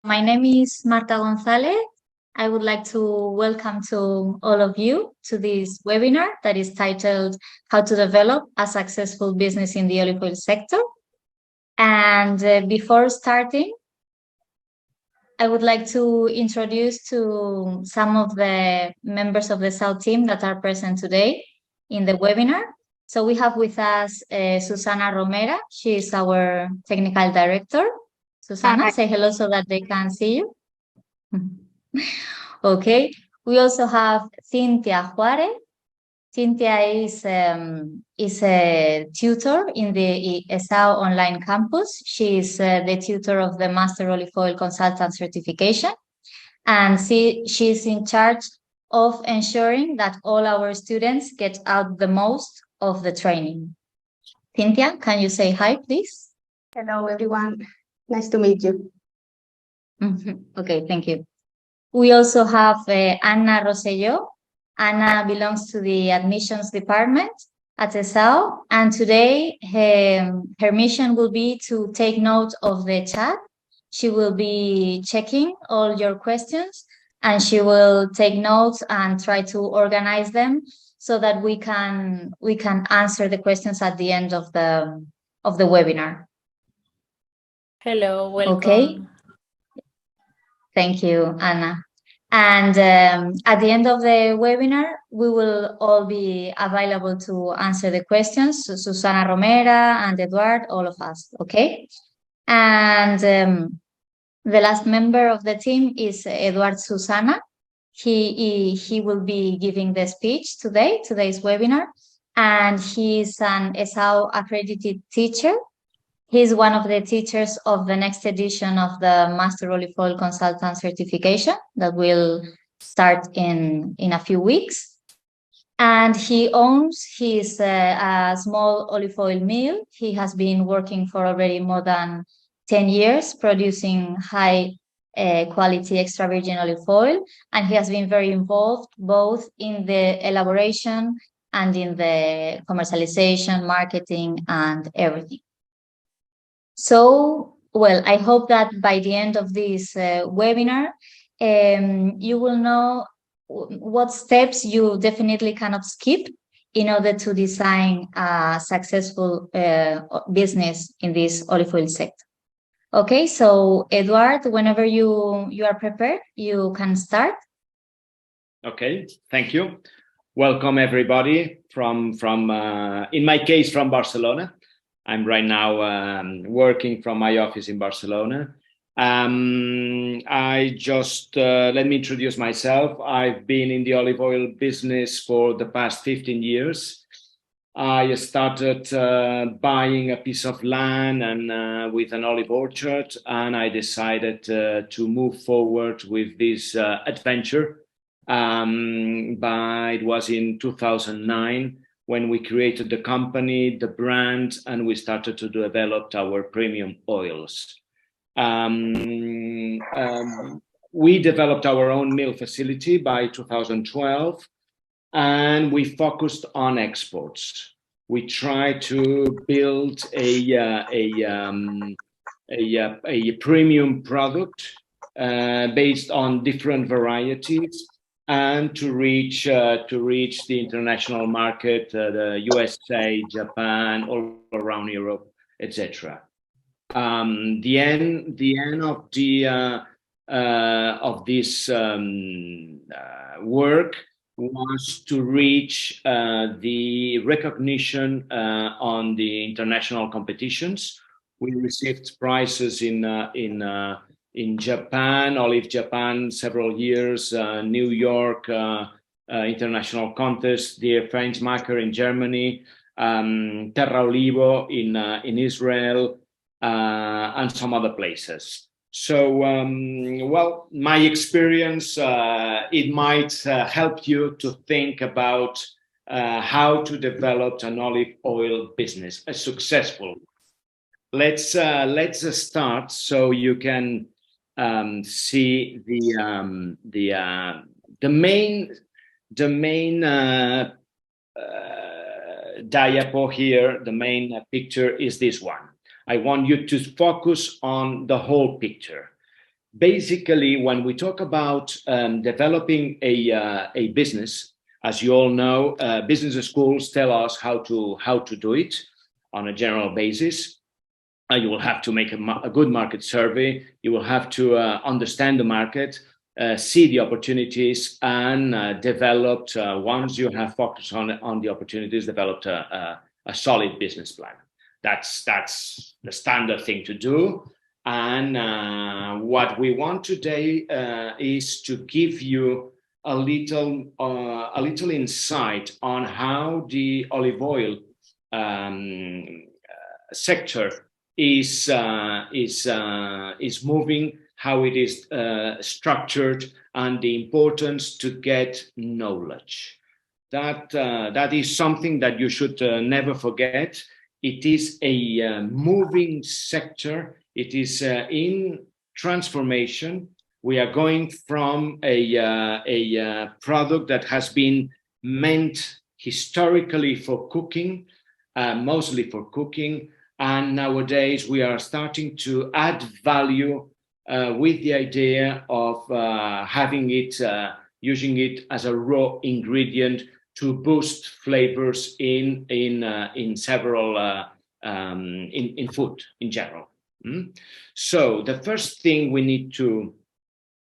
My name is Marta González. I would like to welcome to all of you to this webinar that is titled How to Develop a Successful Business in the Olive Oil Sector. And before starting, I would like to introduce to some of the members of the ESAO team that are present today in the webinar. So we have with us Susana Romera. She is our technical director. Susana, say hello so that they can see you. Okay. We also have Cynthia Juarez. Cynthia is a tutor in the ESAO online campus. She is the tutor of the Master Olive Oil Consultant certification, and she is in charge of ensuring that all our students get out the most of the training. Cynthia, can you say hi, please? Hello, everyone. Nice to meet you. Okay, thank you. We also have Anna Rosselló. Anna belongs to the admissions department at ESAO, and today her mission will be to take note of the chat. She will be checking all your questions, and she will take notes and try to organize them so that we can answer the questions at the end of the webinar. Hello, welcome. Okay. Thank you, Anna. And at the end of the webinar, we will all be available to answer the questions. So Susana Romera and Eduard, all of us, okay? And the last member of the team is Eduard Susana. He will be giving the speech today's webinar, and he is an ESAO accredited teacher. He's one of the teachers of the next edition of the Master Olive Oil Consultant certification that will start in a few weeks. And he owns his a small olive oil mill. He has been working for already more than 10 years, producing high quality extra virgin olive oil. And he has been very involved both in the elaboration and in the commercialization, marketing, and everything. So, well, I hope that by the end of this webinar, you will know what steps you definitely cannot skip in order to design a successful business in this olive oil sector. Okay, so Eduard, whenever you are prepared, you can start. Okay, thank you. Welcome everybody from in my case, from Barcelona. I'm right now working from my office in Barcelona. I just, let me introduce myself. I've been in the olive oil business for the past 15 years. I started buying a piece of land and with an olive orchard, and I decided to move forward with this adventure. But it was in 2009. When we created the company, the brand, and we started to develop our premium oils. We developed our own mill facility by 2012, and we focused on exports. We tried to build a premium product based on different varieties, and to reach the international market, the USA, Japan, all around Europe, etc. The end of this work was to reach the recognition on the international competitions. We received prizes in Japan, Olive Japan, several years, New York international contest, the French Maker in Germany, Terra Olivo in Israel, and some other places. So, well, my experience, it might help you to think about how to develop an olive oil business, a successful. Let's start so you can see the main diapo here. The main picture is this one. I want you to focus on the whole picture. basically, when we talk about developing a business, as you all know, business schools tell us how to do it on a general basis. You will have to make a good market survey. You will have to understand the market, see the opportunities, and developed, once you have focused on the opportunities, developed a solid business plan. That's the standard thing to do. And what we want today is to give you a little insight on how the olive oil sector is moving, how it is structured, and the importance to get knowledge. That is something that you should never forget. It is a moving sector. It is in transformation. We are going from a product that has been meant historically for cooking, mostly for cooking, and nowadays we are starting to add value with the idea of having it, using it as a raw ingredient to boost flavors in several in food in general. So the first thing we need to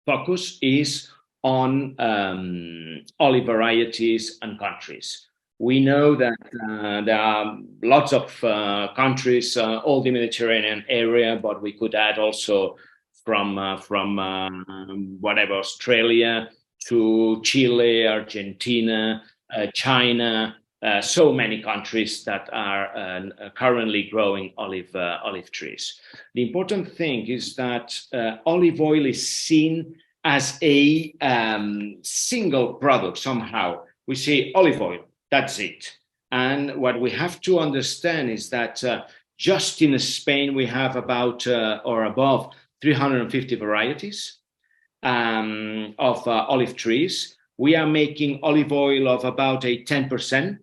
focus is on olive varieties and countries. We know that there are lots of countries, all the Mediterranean area, but we could add also from whatever, Australia to Chile, Argentina, China, so many countries that are currently growing olive trees. The important thing is that olive oil is seen as a single product somehow. We say olive oil, that's it. And what we have to understand is that just in Spain, we have about or above 350 varieties of olive trees. We are making olive oil of about a 10%.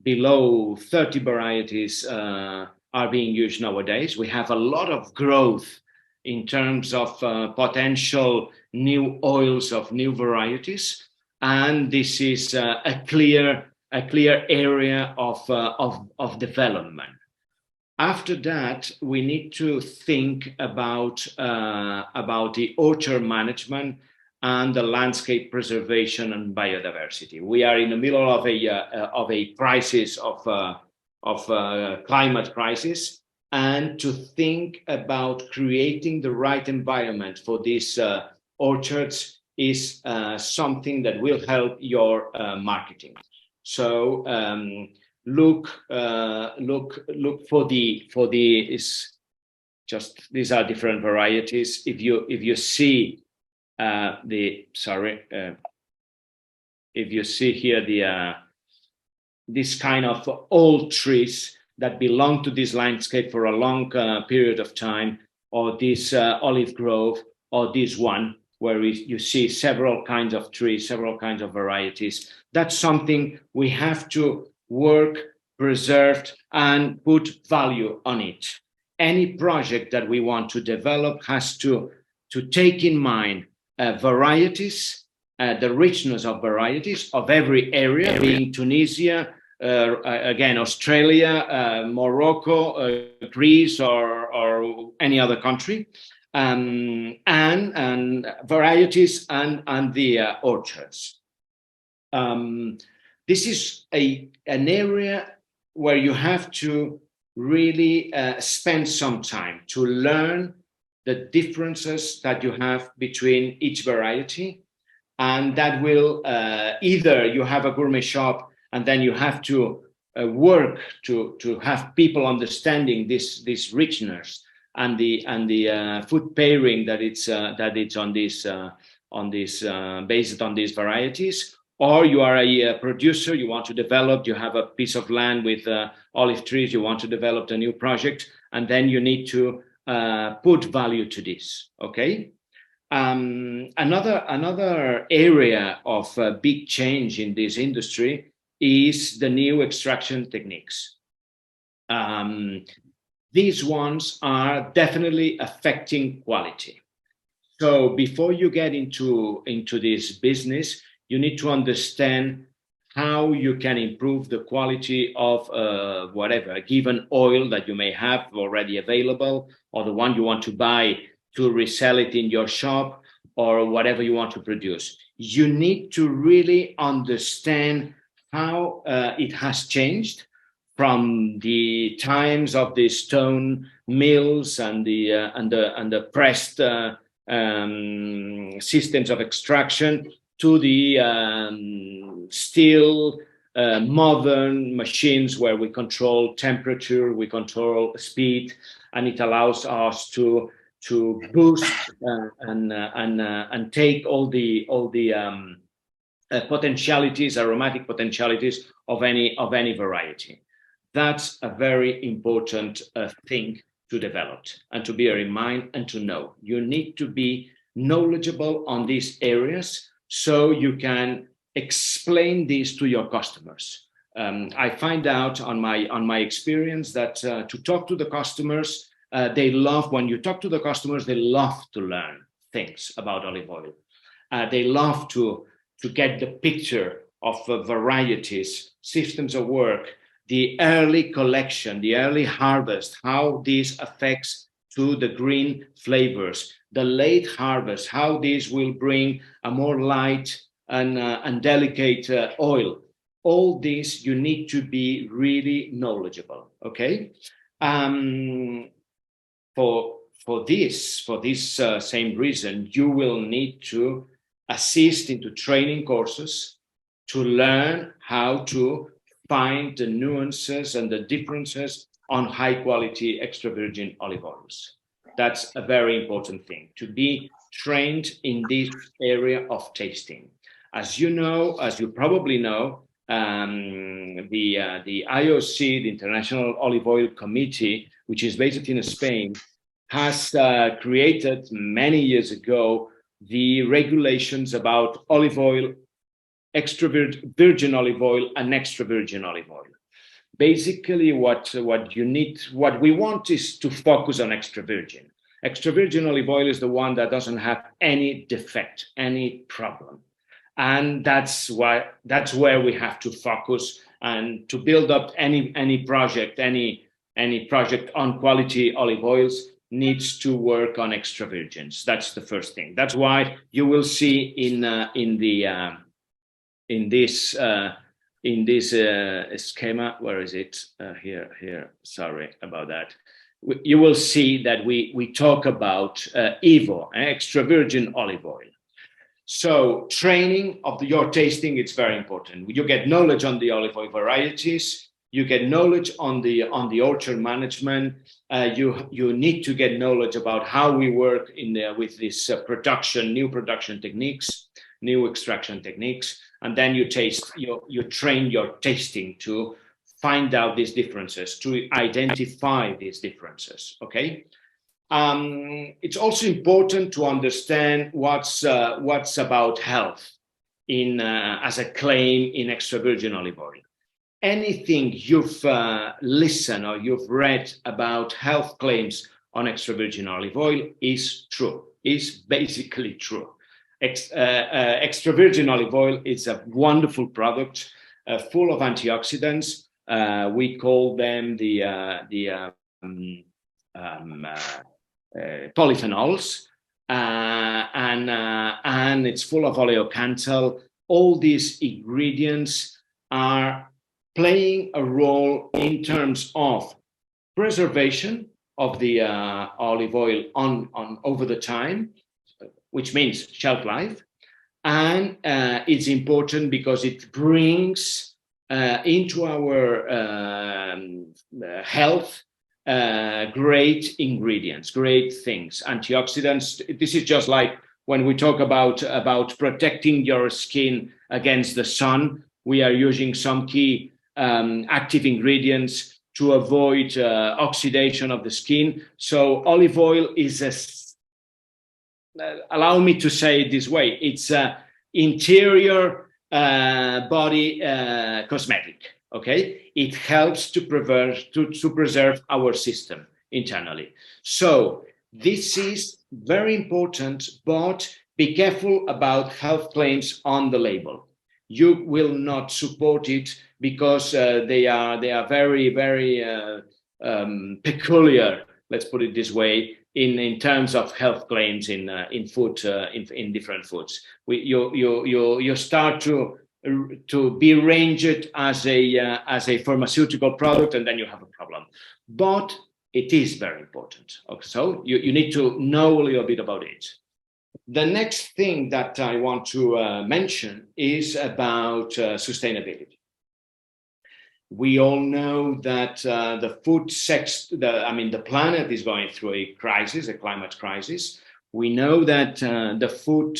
Below 30 varieties are being used nowadays. We have a lot of growth in terms of potential new oils of new varieties, and this is a clear area of development. After that, we need to think about the orchard management and the landscape preservation and biodiversity. We are in the middle of a crisis of climate crisis, and to think about creating the right environment for these orchards is something that will help your marketing. So look for the is just, these are different varieties. If you see if you see here this kind of old trees that belong to this landscape for a long period of time, or this olive grove, or this one where you see several kinds of trees, several kinds of varieties, that's something we have to work, preserve, and put value on it. Any project that we want to develop has to take in mind varieties, the richness of varieties of every area, being Tunisia, again, Australia, Morocco, Greece, or any other country, and varieties and the orchards. This is an area where you have to really spend some time to learn the differences that you have between each variety, and that will either you have a gourmet shop and then you have to work to have people understanding this richness and the food pairing that it's on this based on these varieties. Or you are a producer, you want to develop, you have a piece of land with olive trees, you want to develop a new project, and then you need to put value to this. Okay. Another area of big change in this industry is the new extraction techniques. These ones are definitely affecting quality. So before you get into this business, you need to understand how you can improve the quality of whatever, a given oil that you may have already available, or the one you want to buy to resell it in your shop, or whatever you want to produce. You need to really understand how it has changed from the times of the stone mills and the pressed systems of extraction to the still modern machines where we control temperature, we control speed, and it allows us to boost and take all the potentialities, aromatic potentialities of any variety. That's a very important thing to develop and to bear in mind and to know. You need to be knowledgeable on these areas so you can explain this to your customers. I find out on my experience that to talk to the customers, they love, when you talk to the customers, they love to learn things about olive oil. They love to get the picture of varieties, systems of work, the early collection, the early harvest, how this affects to the green flavors, the late harvest, how this will bring a more light and delicate oil. All this you need to be really knowledgeable. Okay, for this same reason, you will need to assist into training courses to learn how to find the nuances and the differences on high quality extra virgin olive oils. That's a very important thing, to be trained in this area of tasting. As you know, as you probably know, the IOC, the International Olive Oil Committee, which is based in Spain, has created many years ago the regulations about olive oil, extra virgin olive oil and extra virgin olive oil. Basically, what we want is to focus on extra virgin. Extra virgin olive oil is the one that doesn't have any defect, any problem. And that's where we have to focus, and to build up any project on quality olive oils needs to work on extra virgins. That's the first thing. That's why you will see in this schema, where is it? Here. Sorry about that. You will see that we talk about EVO, extra virgin olive oil. So training of your tasting, it's very important. You get knowledge on the olive oil varieties. You get knowledge on the orchard management. You need to get knowledge about how we work with this new production techniques, new extraction techniques, and then you train your tasting to find out these differences, to identify these differences. Okay. It's also important to understand what's about health as a claim in extra virgin olive oil. Anything you've listened or you've read about health claims on extra virgin olive oil is true, is basically true. Extra virgin olive oil is a wonderful product, full of antioxidants. We call them the polyphenols, and it's full of oleocanthal. All these ingredients are playing a role in terms of preservation of the olive oil on over the time, which means shelf life, and it's important because it brings into our health great ingredients, great things, antioxidants. This is just like when we talk about protecting your skin against the sun. We are using some key active ingredients to avoid oxidation of the skin. So olive oil is allow me to say it this way, it's an interior body cosmetic. Okay, it helps to preserve our system internally. So this is very important, but be careful about health claims on the label. You will not support it because they are very, very peculiar, let's put it this way, in terms of health claims in food, in different foods. You start to be ranged as a pharmaceutical product, and then you have a problem. But it is very important. So you need to know a little bit about it. The next thing that I want to mention is about sustainability. We all know that the food sector, the planet is going through a crisis, a climate crisis. We know that the food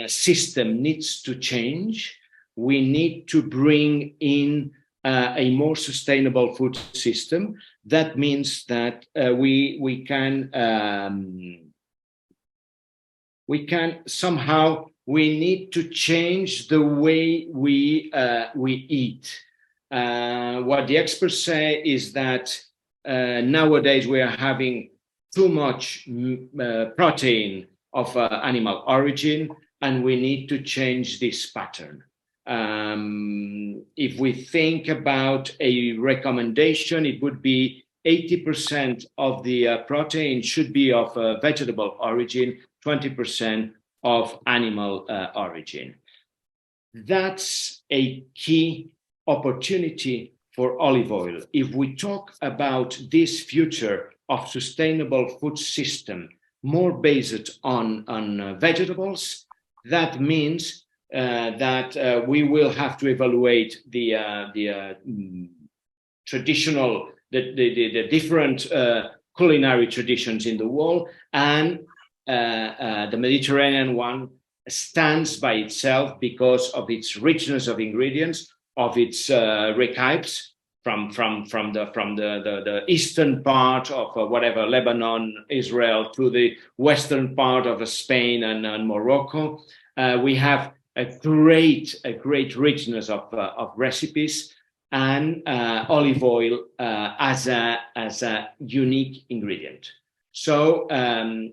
system needs to change. We need to bring in a more sustainable food system. That means that we need to change the way we eat. What the experts say is that nowadays we are having too much protein of animal origin, and we need to change this pattern. If we think about a recommendation, it would be 80% of the protein should be of vegetable origin, 20% of animal origin. That's a key opportunity for olive oil. If we talk about this future of sustainable food system, more based on vegetables, that means that we will have to evaluate the traditional, the different culinary traditions in the world, and the Mediterranean one stands by itself because of its richness of ingredients, of its recipes from the eastern part of whatever, Lebanon, Israel, to the western part of Spain and Morocco. We have a great richness of recipes, and olive oil as a unique ingredient. So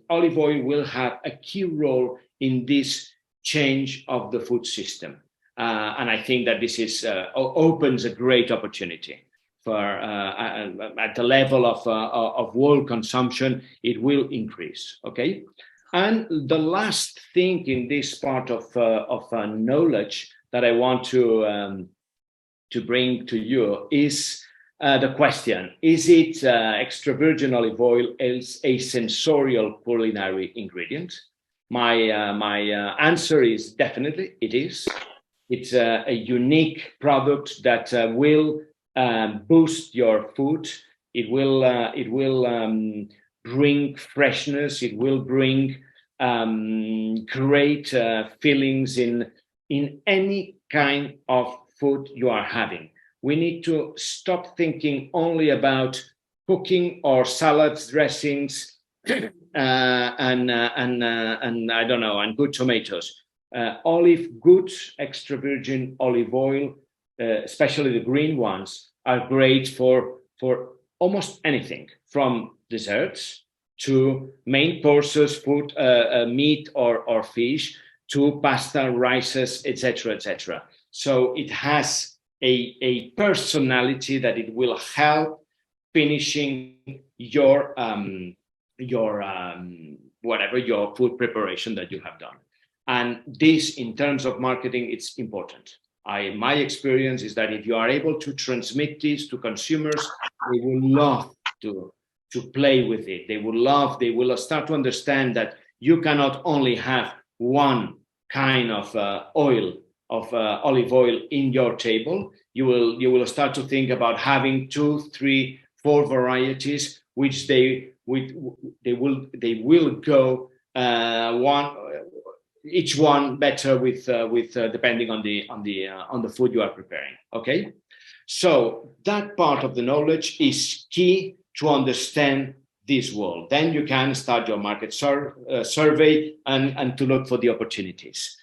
olive oil will have a key role in this change of the food system. And I think that this opens a great opportunity for at the level of world consumption. It will increase. Okay, and the last thing in this part of knowledge that I want to bring to you is the question: is it extra virgin olive oil is a sensorial culinary ingredient? My answer is definitely it is. It's a unique product that will boost your food. It will bring freshness. It will bring great feelings in any kind of food you are having. We need to stop thinking only about cooking or salads, dressings, and I don't know, and good tomatoes. Good extra virgin olive oil, especially the green ones, are great for almost anything, from desserts to main courses, food, meat or fish, to pasta, rices, etc., etc. So it has a personality that it will help finishing your food preparation that you have done. And this, in terms of marketing, it's important. My experience is that if you are able to transmit this to consumers, they will love to play with it. They will start to understand that you cannot only have one kind of olive oil in your table. You will start to think about having 2, 3, 4 varieties, which they will go each one better with depending on the food you are preparing. Okay, so that part of the knowledge is key to understand this world. Then you can start your market survey and to look for the opportunities.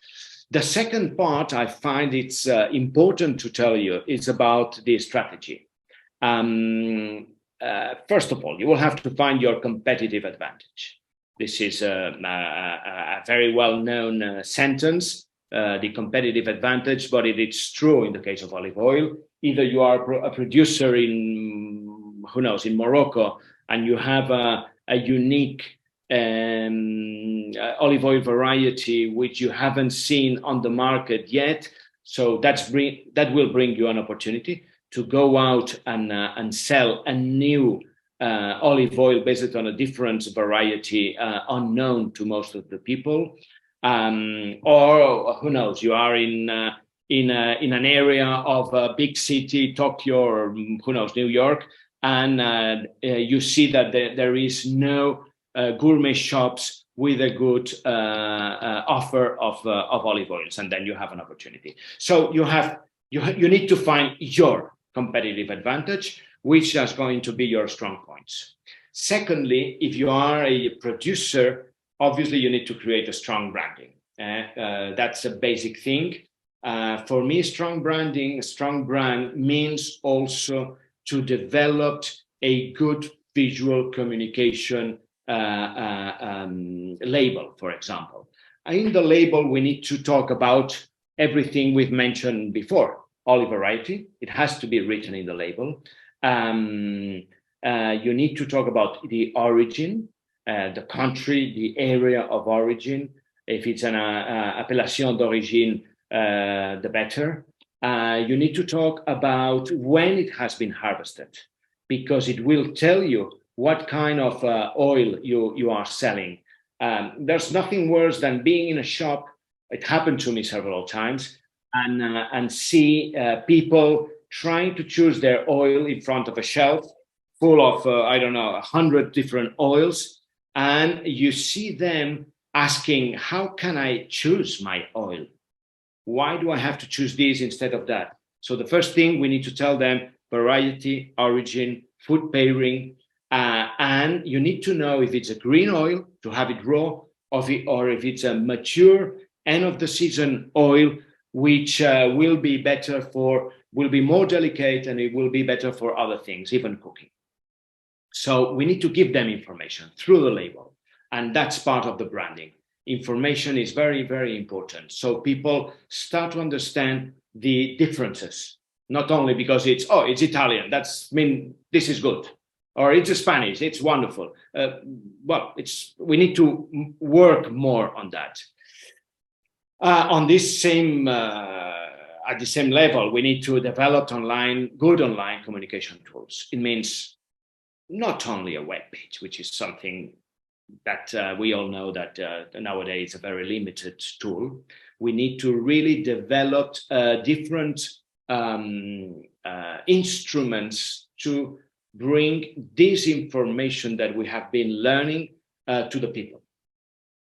The second part, I find it's important to tell you, is about the strategy. first of all, you will have to find your competitive advantage. This is a very well-known sentence, the competitive advantage, but it is true in the case of olive oil. Either you are a producer in, who knows, in Morocco, and you have a unique olive oil variety which you haven't seen on the market yet. So that will bring you an opportunity to go out and sell a new olive oil based on a different variety unknown to most of the people. Or who knows, you are in an area of a big city, Tokyo, or who knows, New York, and you see that there is no gourmet shops with a good offer of olive oils, and then you have an opportunity. So you need to find your competitive advantage, which is going to be your strong points. Secondly, if you are a producer, obviously you need to create a strong branding. That's a basic thing. For me, strong brand means also to develop a good visual communication label, for example. In the label, we need to talk about everything we've mentioned before. Olive variety, it has to be written in the label. You need to talk about the origin, the country, the area of origin. If it's an appellation d'origine, the better. You need to talk about when it has been harvested, because it will tell you what kind of oil you are selling. There's nothing worse than being in a shop. It happened to me several times, and see people trying to choose their oil in front of a shelf full of, 100 different oils. And you see them asking, how can I choose my oil? Why do I have to choose this instead of that? So the first thing we need to tell them, variety, origin, food pairing, and you need to know if it's a green oil to have it raw, or if it's a mature end of the season oil, which will be more delicate, and it will be better for other things, even cooking. So we need to give them information through the label, and that's part of the branding. Information is very, very important. So people start to understand the differences, not only because it's Italian, this is good, or it's Spanish, it's wonderful. We need to work more on that. At the same level, we need to develop good online communication tools. It means not only a web page, which is something that we all know that nowadays is a very limited tool. We need to really develop different instruments to bring this information that we have been learning to the people.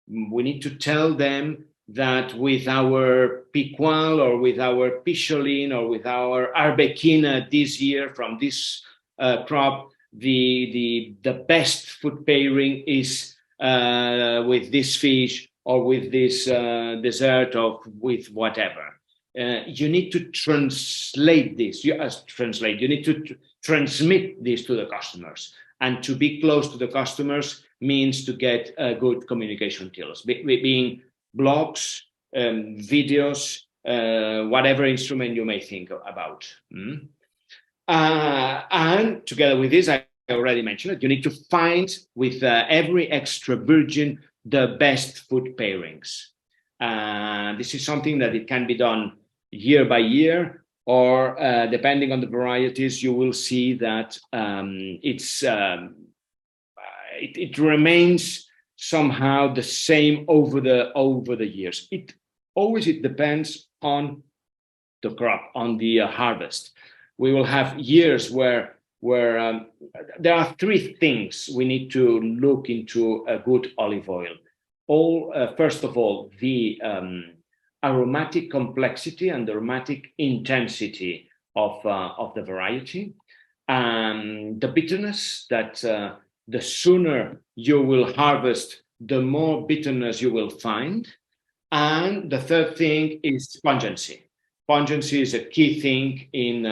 We need to tell them that with our Picual, or with our Picholin, or with our Arbequina this year from this crop, the best food pairing is with this fish, or with this dessert, or with whatever. You need to translate this. You need to transmit this to the customers. And to be close to the customers means to get good communication tools, being blogs, videos, whatever instrument you may think about. And together with this, I already mentioned it, you need to find with every extra virgin the best food pairings. This is something that it can be done year by year, or depending on the varieties, you will see that it remains somehow the same over the years. It depends on the crop, on the harvest. We will have years where there are three things we need to look into a good olive oil. First of all, the aromatic complexity and the aromatic intensity of the variety, and the bitterness, that the sooner you will harvest, the more bitterness you will find. And the third thing is pungency. Pungency is a key thing in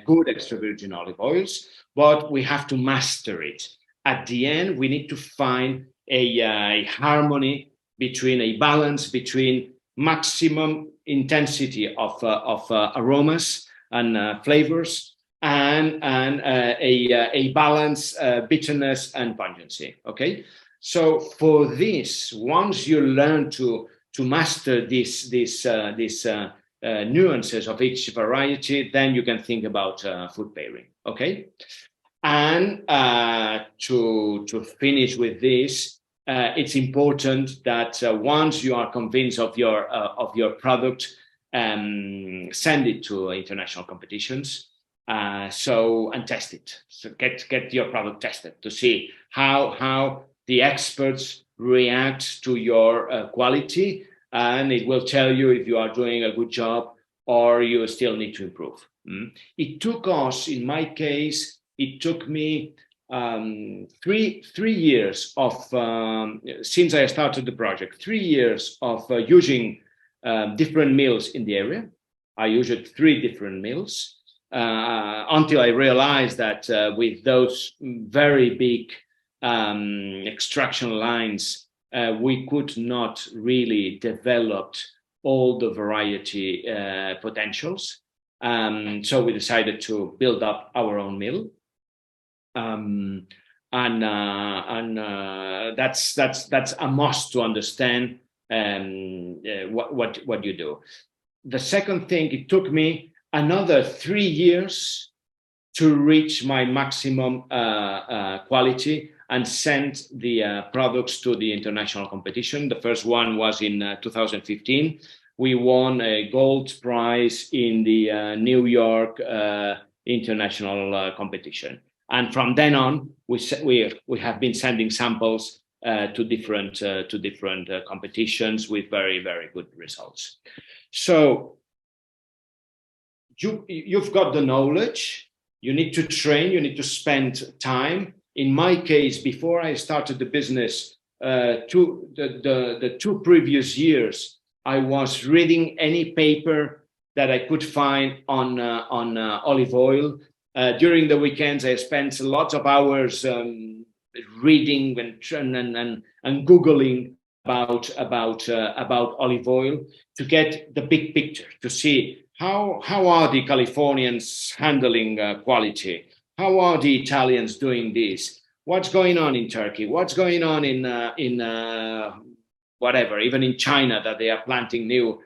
good extra virgin olive oils, but we have to master it. At the end, we need to find a harmony between a balance between maximum intensity of aromas and flavors and a balance bitterness and pungency. Okay, so for this, once you learn to master these nuances of each variety, then you can think about food pairing. Okay, and to finish with this, it's important that once you are convinced of your product, send it to international competitions. And test it. So get your product tested to see how the experts react to your quality, and it will tell you if you are doing a good job or you still need to improve. It took us, in my case, it took me 3 years of since I started the project, 3 years of using different mills in the area. I used 3 different mills until I realized that with those very big extraction lines, we could not really develop all the variety potentials. So we decided to build up our own mill. That's a must to understand what you do. The second thing, it took me another 3 years to reach my maximum quality and send the products to the international competition. The first one was in 2015. We won a gold prize in the New York international competition. And from then on, we have been sending samples to different competitions with very, very good results. So you've got the knowledge. You need to train. You need to spend time. In my case, before I started the business, the 2 previous years, I was reading any paper that I could find on olive oil. During the weekends, I spent lots of hours reading and Googling about olive oil to get the big picture, to see how are the Californians handling quality? How are the Italians doing this? What's going on in Turkey? What's going on in whatever, even in China, that they are planting new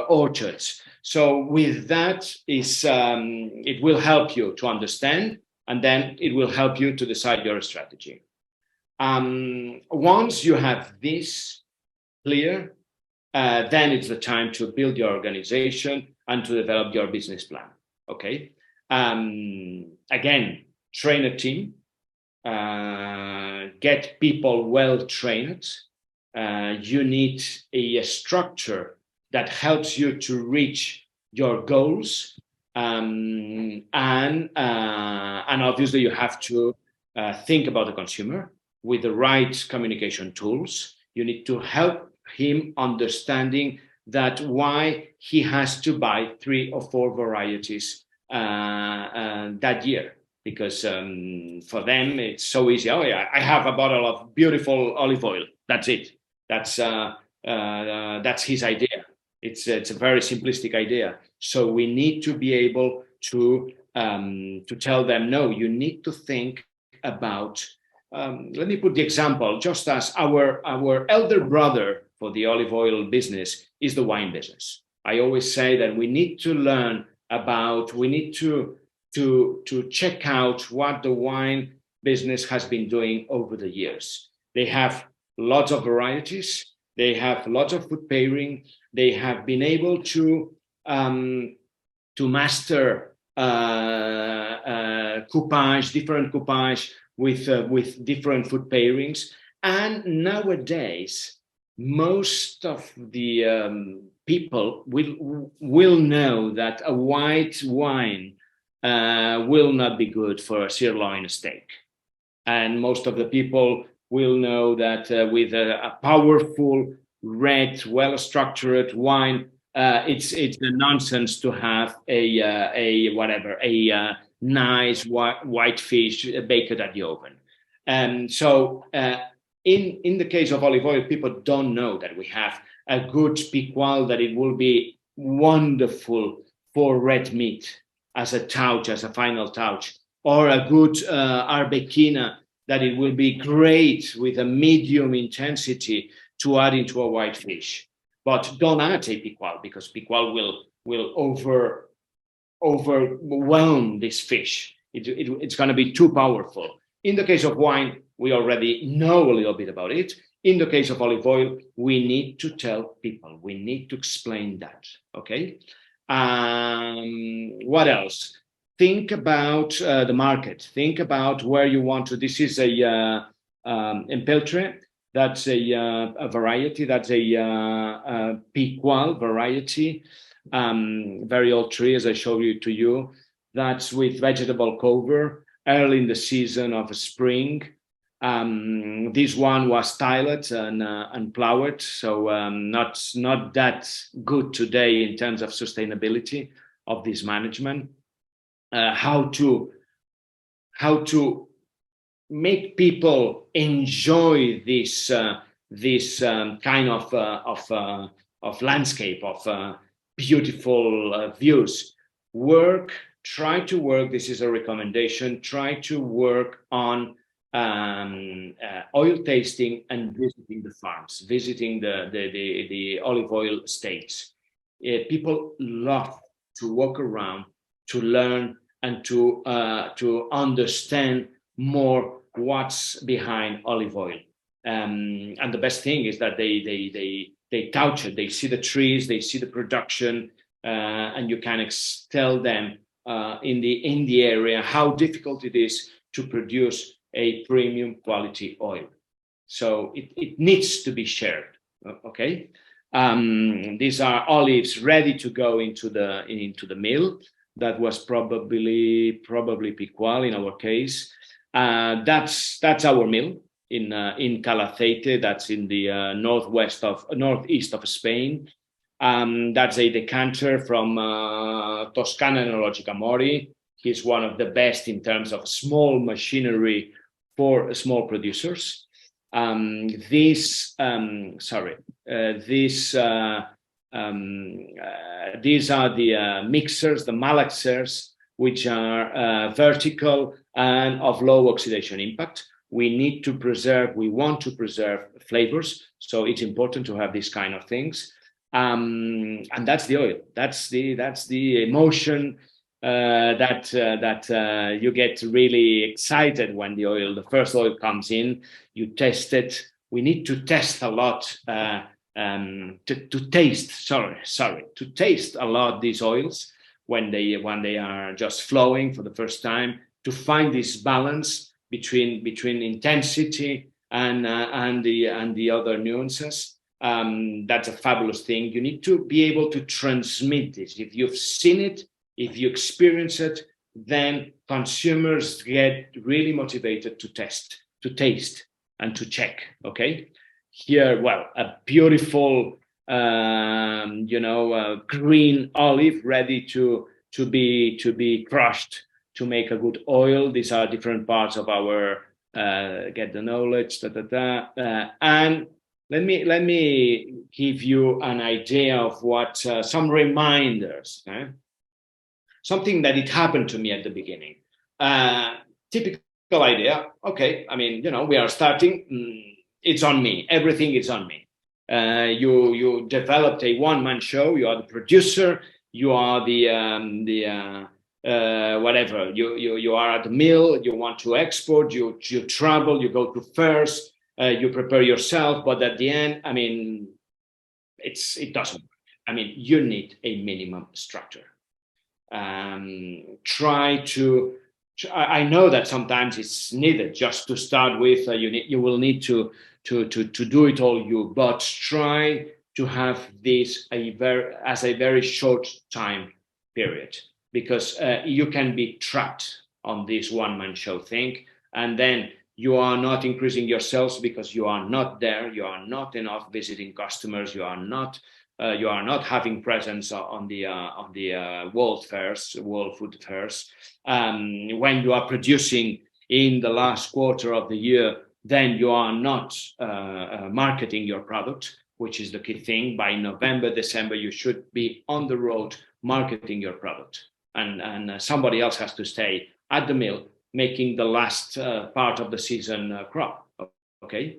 orchards. So with that, it will help you to understand, and then it will help you to decide your strategy. Once you have this clear, then it's the time to build your organization and to develop your business plan. Okay. Again, train a team, get people well trained. You need a structure that helps you to reach your goals, and obviously you have to think about the consumer with the right communication tools. You need to help him understanding that why he has to buy 3 or 4 varieties that year, because for them it's so easy. Oh yeah, I have a bottle of beautiful olive oil. That's it. That's his idea. It's a very simplistic idea. So we need to be able to tell them, no, you need to think about. Let me put the example. Just as our elder brother for the olive oil business is the wine business. I always say that we need to learn about. We need to check out what the wine business has been doing over the years. They have lots of varieties. They have lots of food pairing. They have been able to master coupage, different coupage with different food pairings. And nowadays, most of the people will know that a white wine will not be good for a sirloin steak, and most of the people will know that with a powerful red, well-structured wine It's a nonsense to have a nice white fish baked at the oven. So in the case of olive oil, people don't know that we have a good piqual, that it will be wonderful for red meat as a touch, as a final touch, or a good arbequina, that it will be great with a medium intensity to add into a white fish. But don't add a piqual, because piqual will overwhelm this fish. It's going to be too powerful. In the case of wine, we already know a little bit about it. In the case of olive oil, we need to tell people. We need to explain that. Okay. What else? Think about the market. Think about where you want to. This is a empeltre. That's a variety. That's a piqual variety. Very old tree, as I showed you to you. That's with vegetable cover, early in the season of spring. This one was tiled and plowed, so not that good today in terms of sustainability of this management. How to make people enjoy this kind of landscape, of beautiful views. Try to work. This is a recommendation. Try to work on oil tasting and visiting the farms, visiting the olive oil estates. People love to walk around, to learn, and to understand more what's behind olive oil. And the best thing is that they touch it. They see the trees, they see the production, and you can tell them in the area how difficult it is to produce a premium quality oil. So it needs to be shared. Okay. These are olives ready to go into the mill. That was probably piqual in our case. That's our mill in Aceite. That's in the northeast of Spain. That's a decanter from Toscana Enologica Mori. He's one of the best in terms of small machinery for small producers. These are the mixers, the malaxers, which are vertical and of low oxidation impact. We want to preserve flavors, so it's important to have these kind of things. And that's the oil. That's the emotion that you get really excited when the first oil comes in. You test it. We need to test a lot. To taste a lot these oils when they are just flowing for the first time, to find this balance between intensity and the other nuances. That's a fabulous thing. You need to be able to transmit this. If you've seen it, if you experience it, then consumers get really motivated to taste, and to check. Okay. Here, a beautiful, green olive ready to be crushed to make a good oil. These are different parts of our get the knowledge. And let me give you an idea of what some reminders. Something that it happened to me at the beginning. Typical idea. Okay, we are starting. It's on me. Everything is on me. You developed a one-man show. You are the producer. You are the whatever. You are at the mill. You want to export. You travel. You go to fairs. You prepare yourself. But at the end, it doesn't work. You need a minimum structure. Try to. I know that sometimes it's needed just to start with. You will need to do it all but try to have this as a very short time period, because you can be trapped on this one-man show thing, and then you are not increasing your sales because you are not there, you are not enough visiting customers, you are not you are not having presence on the world fairs, world food fairs. When you are producing in the last quarter of the year, then you are not marketing your product, which is the key thing. By November, December, you should be on the road marketing your product, and somebody else has to stay at the mill making the last part of the season crop. Okay.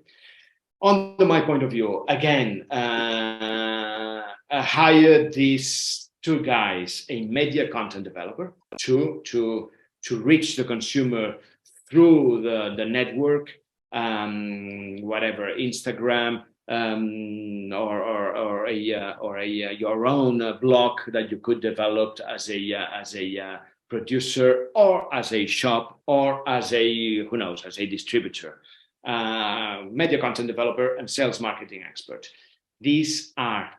On my point of view, again, I hired these two guys, a media content developer, to reach the consumer through the network, whatever, Instagram, or your own blog that you could develop as a producer, or as a shop, or as a, who knows, as a distributor. Media content developer and sales marketing expert. These are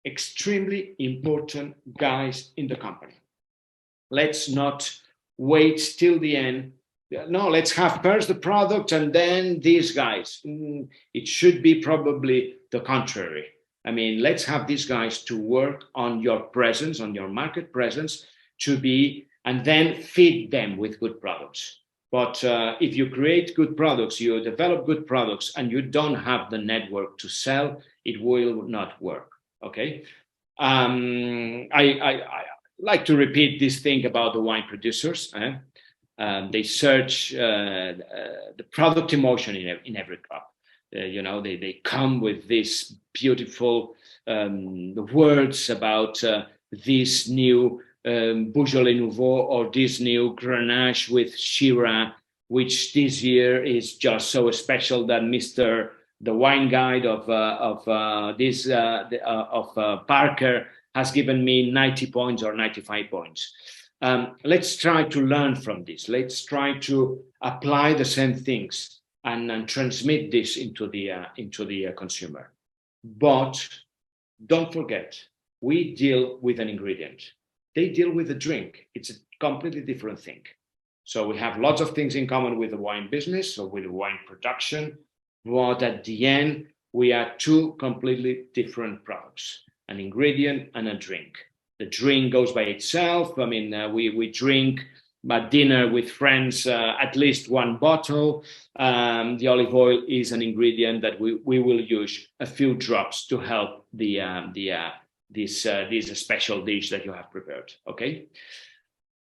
extremely important guys in the company. Let's not wait till the end. No, let's have first the product and then these guys. It should be probably the contrary. I mean, let's have these guys to work on your presence, on your market presence, and then feed them with good products. But if you create good products, you develop good products, and you don't have the network to sell, it will not work. Okay. I like to repeat this thing about the wine producers. They search the product emotion in every crop. They come with these beautiful words about this new Beaujolais Nouveau, or this new Grenache with Shiraz, which this year is just so special that the wine guide of Parker has given me 90 points or 95 points. Let's try to learn from this. Let's try to apply the same things and transmit this into the consumer. But don't forget, we deal with an ingredient. They deal with a drink. It's a completely different thing. So we have lots of things in common with the wine business or with the wine production, but at the end, we are two completely different products, an ingredient and a drink. The drink goes by itself. I mean, we drink at dinner with friends at least one bottle. The olive oil is an ingredient that we will use a few drops to help this special dish that you have prepared. Okay.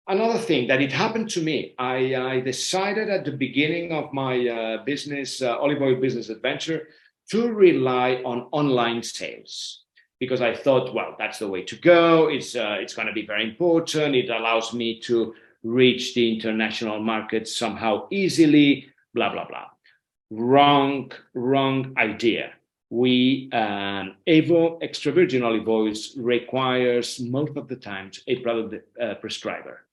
Another thing that it happened to me, I decided at the beginning of my business, olive oil business adventure, to rely on online sales, because I thought, well, that's the way to go. It's going to be very important. It allows me to reach the international market somehow easily, blah, blah, blah. Wrong idea. Evo extra virgin olive oils requires most of the times a product prescriber.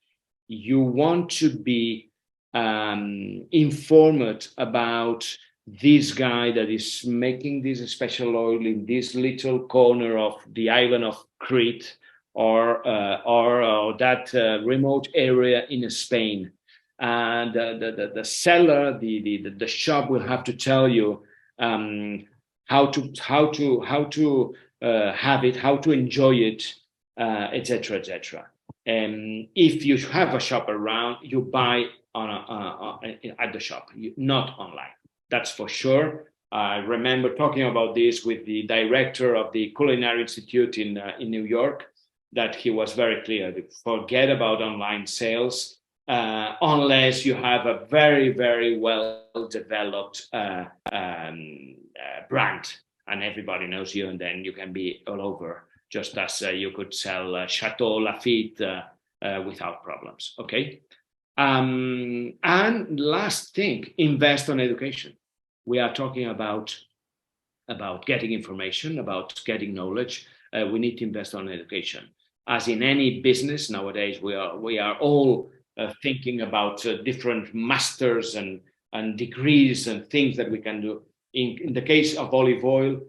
You want to be informed about this guy that is making this special oil in this little corner of the island of Crete, or that remote area in Spain. And the seller, the shop will have to tell you how to have it, how to enjoy it, etc., etc. And if you have a shop around, you buy at the shop, not online. That's for sure. I remember talking about this with the director of the Culinary Institute in New York, that he was very clear: forget about online sales unless you have a very, very well developed brand, and everybody knows you, and then you can be all over, just as you could sell Chateau Lafite without problems. Okay. And last thing, invest on education. We are talking about getting information, about getting knowledge. We need to invest on education. As in any business nowadays, we are all thinking about different masters and degrees and things that we can do. In the case of olive oil,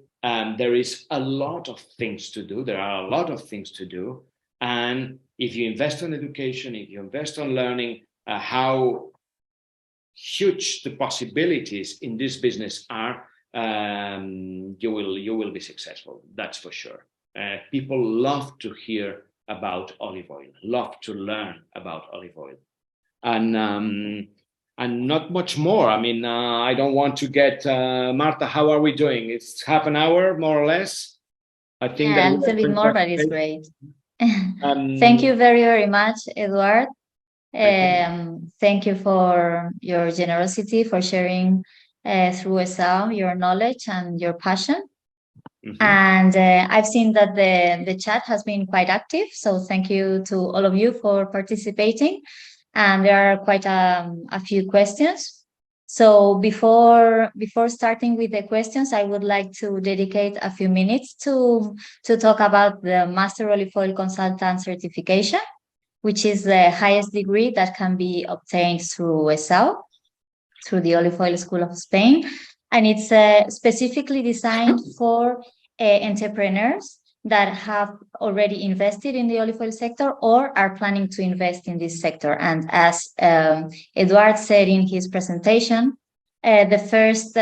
there is a lot of things to do. There are a lot of things to do. And if you invest on education, if you invest on learning how huge the possibilities in this business are, you will be successful. That's for sure. People love to hear about olive oil, love to learn about olive oil, and not much more. I mean, I don't want to get Marta. How are we doing? It's half an hour, more or less. I think Yeah, a that little bit more, but it's great. Thank you very, very much, Eduard. Thank you for your generosity, for sharing through ESAO your knowledge and your passion. And I've seen that the chat has been quite active. So thank you to all of you for participating. And there are quite a few questions. So before starting with the questions, I would like to dedicate a few minutes to talk about the Master Olive Oil Consultant certification, which is the highest degree that can be obtained through ESAO, through the Olive Oil School of Spain. And it's specifically designed for entrepreneurs that have already invested in the olive oil sector or are planning to invest in this sector. And as Eduard said in his presentation, the first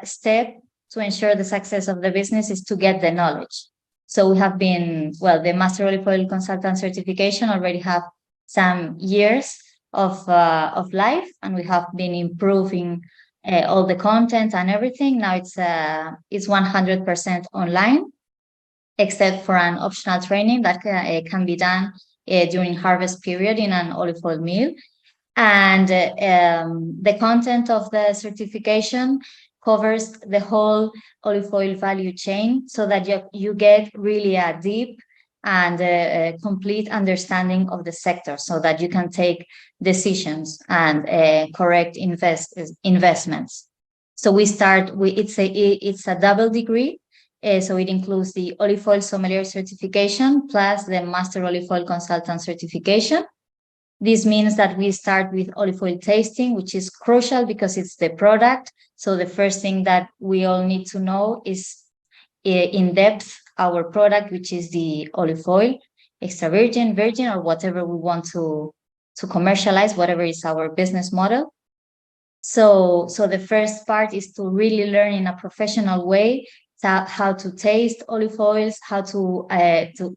step to ensure the success of the business is to get the knowledge. So we have been, well, the Master Olive Oil Consultant certification already have some years of life, and we have been improving all the content and everything. Now it's 100% online, except for an optional training that can be done during harvest period in an olive oil mill. And the content of the certification covers the whole olive oil value chain, so that you get really a deep and a complete understanding of the sector, so that you can take decisions and correct investments. So we start, it's a double degree. So it includes the olive oil sommelier certification plus the Master Olive Oil Consultant certification. This means that we start with olive oil tasting, which is crucial because it's the product. So the first thing that we all need to know is in depth our product, which is the olive oil, extra virgin, virgin, or whatever we want to commercialize, whatever is our business model. So the first part is to really learn in a professional way how to taste olive oils, how to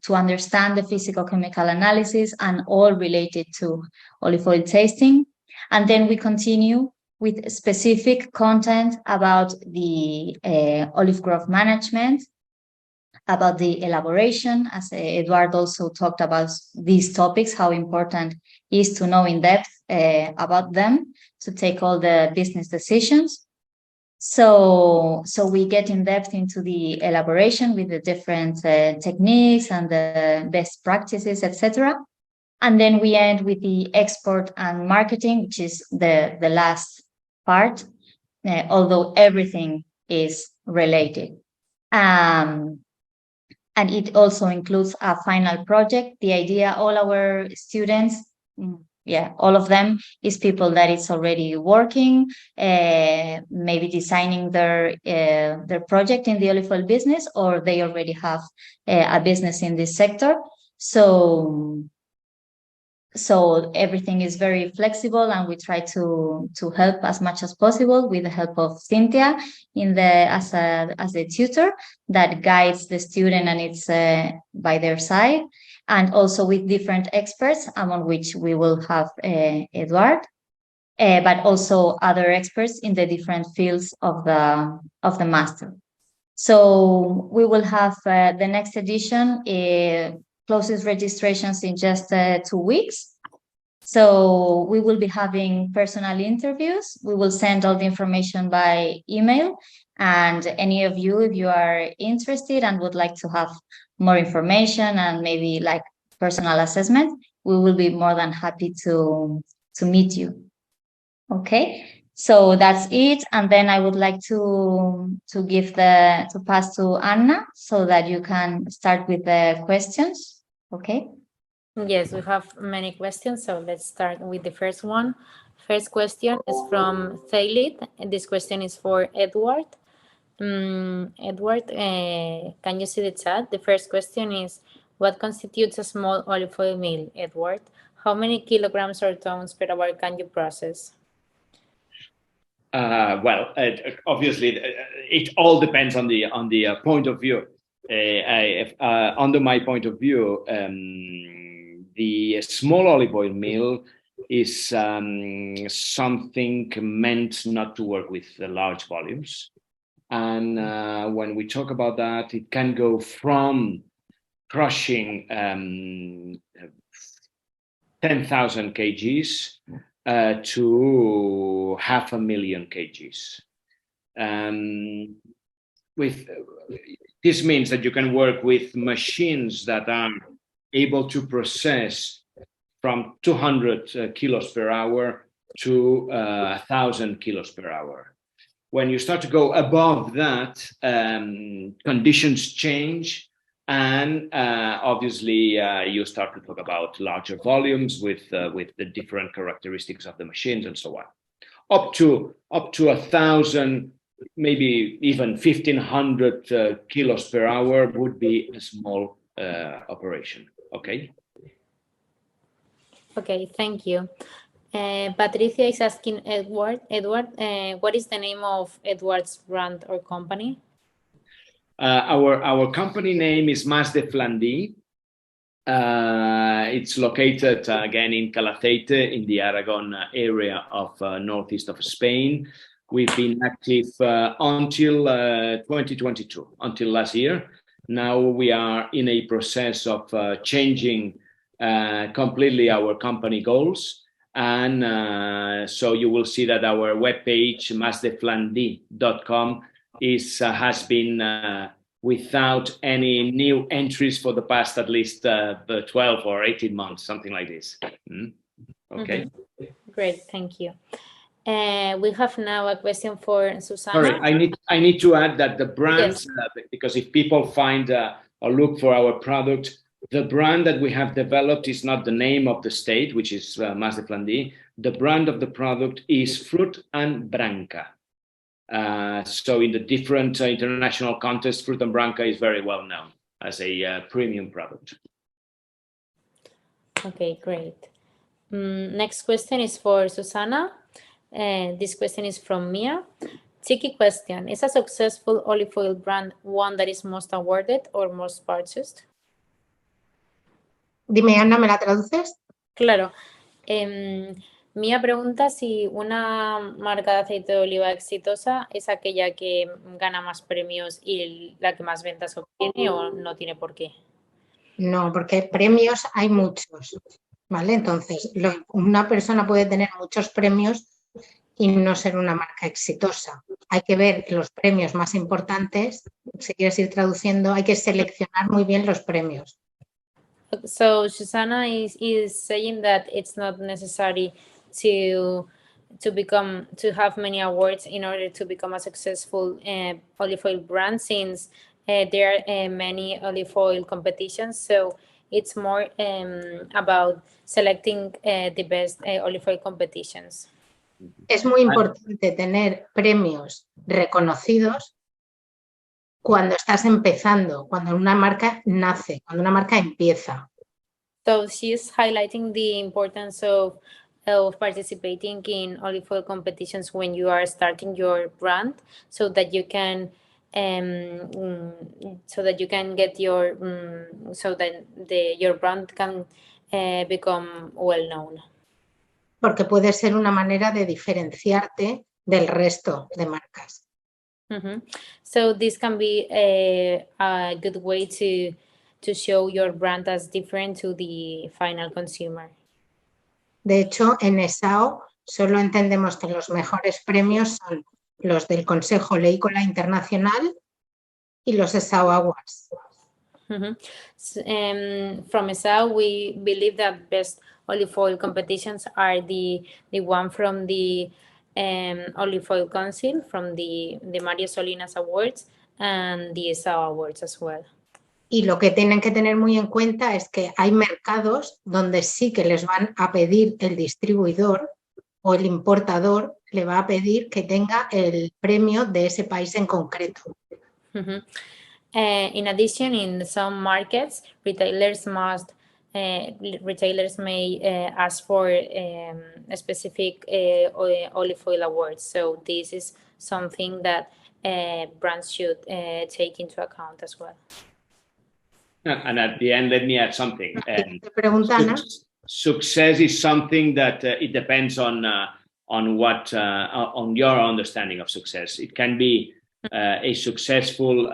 understand the physical chemical analysis and all related to olive oil tasting. And then we continue with specific content about the olive growth management, about the elaboration, as Eduard also talked about these topics, how important is to know in depth about them to take all the business decisions. So we get in depth into the elaboration with the different techniques and the best practices, etc. And then we end with the export and marketing, which is the last part, although everything is related. And it also includes a final project. The idea, all our students, all of them is people that is already working, maybe designing their project in the olive oil business, or they already have a business in this sector. So everything is very flexible, and we try to help as much as possible with the help of Cynthia as a tutor that guides the student, and it's by their side, and also with different experts, among which we will have Eduard, but also other experts in the different fields of the master. So we will have the next edition closes registrations in just 2 weeks. So we will be having personal interviews. We will send all the information by email. And any of you, if you are interested and would like to have more information and maybe like personal assessment, we will be more than happy to meet you. Okay. So that's it. And then I would like to pass to Anna so that you can start with the questions. Okay. Yes, we have many questions. So let's start with the first one. First question is from Thalit, and this question is for Edward. Edward, can you see the chat? The first question is, what constitutes a small olive oil mill, Edward? How many kilograms or tons per hour can you process? Well, obviously, it all depends on the point of view. under my point of view, the small olive oil mill is something meant not to work with large volumes. And when we talk about that, it can go from crushing 10,000 kgs to 500,000 kgs. This means that you can work with machines that are able to process from 200 kilos per hour to 1,000 kilos per hour. When you start to go above that, conditions change, and obviously you start to talk about larger volumes with the different characteristics of the machines and so on. Up to 1,000, maybe even 1,500 kilos per hour would be a small operation. Okay. Okay, thank you. Patricia is asking Edward, what is the name of Edward's brand or company? Our company name is Mas de Flandí. It's located again in Aceite in the Aragon area of northeast of Spain. We've been active until 2022, until last year. Now we are in a process of changing completely our company goals. And so you will see that our webpage, masdeflandi.com, has been without any new entries for the past at least 12 or 18 months, something like this. Okay. Mm-hmm. Great, thank you. We have now a question for Susana. Sorry, I need to add that the brands, yes. Because if people find or look for our product, the brand that we have developed is not the name of the state, which is Mas de Flandí. The brand of the product is Fruit and Branca. So in the different international contests, Fruit and Branca is very well known as a premium product. Okay, great. Next question is for Susana. This question is from Mia. Tricky question. Is a successful olive oil brand one that is most awarded or most purchased? Dime, Ana, ¿me la traduces? Claro. Mía pregunta si una marca de aceite de oliva exitosa es aquella que gana más premios y la que más ventas obtiene, o no tiene por qué. No, porque premios hay muchos, ¿vale? Entonces, una persona puede tener muchos premios y no ser una marca exitosa. Hay que ver los premios más importantes. Si quieres ir traduciendo, hay que seleccionar muy bien los premios. So Susana is saying that it's not necessary to have many awards in order to become a successful olive oil brand, since there are many olive oil competitions. So it's more about selecting the best olive oil competitions. Es muy importante tener premios reconocidos cuando estás empezando, cuando una marca nace, cuando una marca empieza. So she's highlighting the importance of participating in olive oil competitions when you are starting your brand, so that you can get your your brand can become well known. Porque puede ser una manera de diferenciarte del resto de marcas. Mm-hmm. So this can be a good way to show your brand as different to the final consumer. De hecho, en ESAO solo entendemos que los mejores premios son los del Consejo Leícola Internacional y los ESAO Awards. Mm-hmm. So, from ESAO, we believe that best olive oil competitions are the one from the Olive Oil Council, from the Mario Solinas Awards and the ESAO Awards as well. Y lo que tienen que tener muy en cuenta es que hay mercados donde sí que les van a pedir el distribuidor o el importador, le va a pedir que tenga el premio de ese país en concreto. Mm-hmm. In addition, in some markets, retailers may ask for a specific olive oil awards. So this is something that brands should take into account as well. And at the end, let me add something. Pregunta, Ana. Success is something that it depends on what on your understanding of success. It can be a successful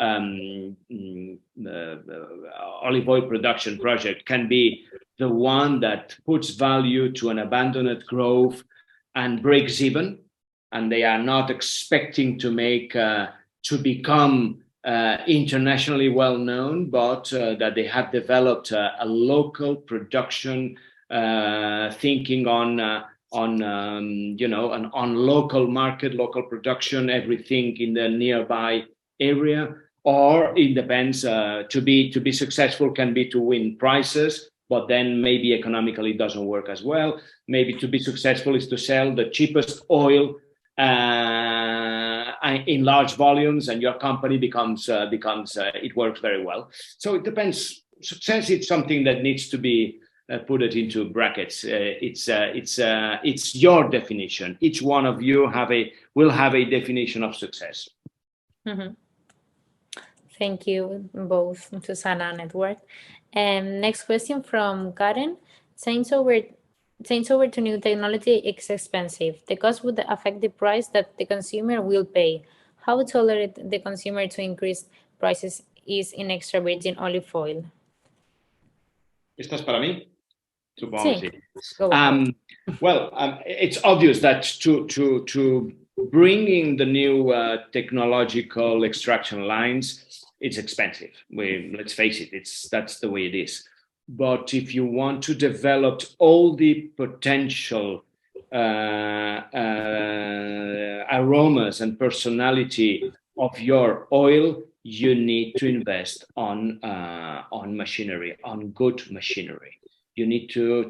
olive oil production project can be the one that puts value to an abandoned grove and breaks even, and they are not expecting to make to become internationally well known, but that they have developed a local production, thinking on local market, local production, everything in the nearby area. Or it depends. To be successful can be to win prizes, but then maybe economically it doesn't work as well. Maybe to be successful is to sell the cheapest oil in large volumes, and your company becomes it works very well. So it depends. Success is something that needs to be put it into brackets. It's your definition. Each one of you will have a definition of success. Mm-hmm. Thank you both, Susana and Edward. Next question from Karen. Change over to new technology is expensive. The cost would affect the price that the consumer will pay. How tolerate the consumer to increase prices is in extra virgin olive oil? ¿Esta es para mí? Supongo sí. It's obvious that to bringing the new technological extraction lines, it's expensive. Let's face it, that's the way it is. But if you want to develop all the potential aromas and personality of your oil, you need to invest on machinery, on good machinery. You need to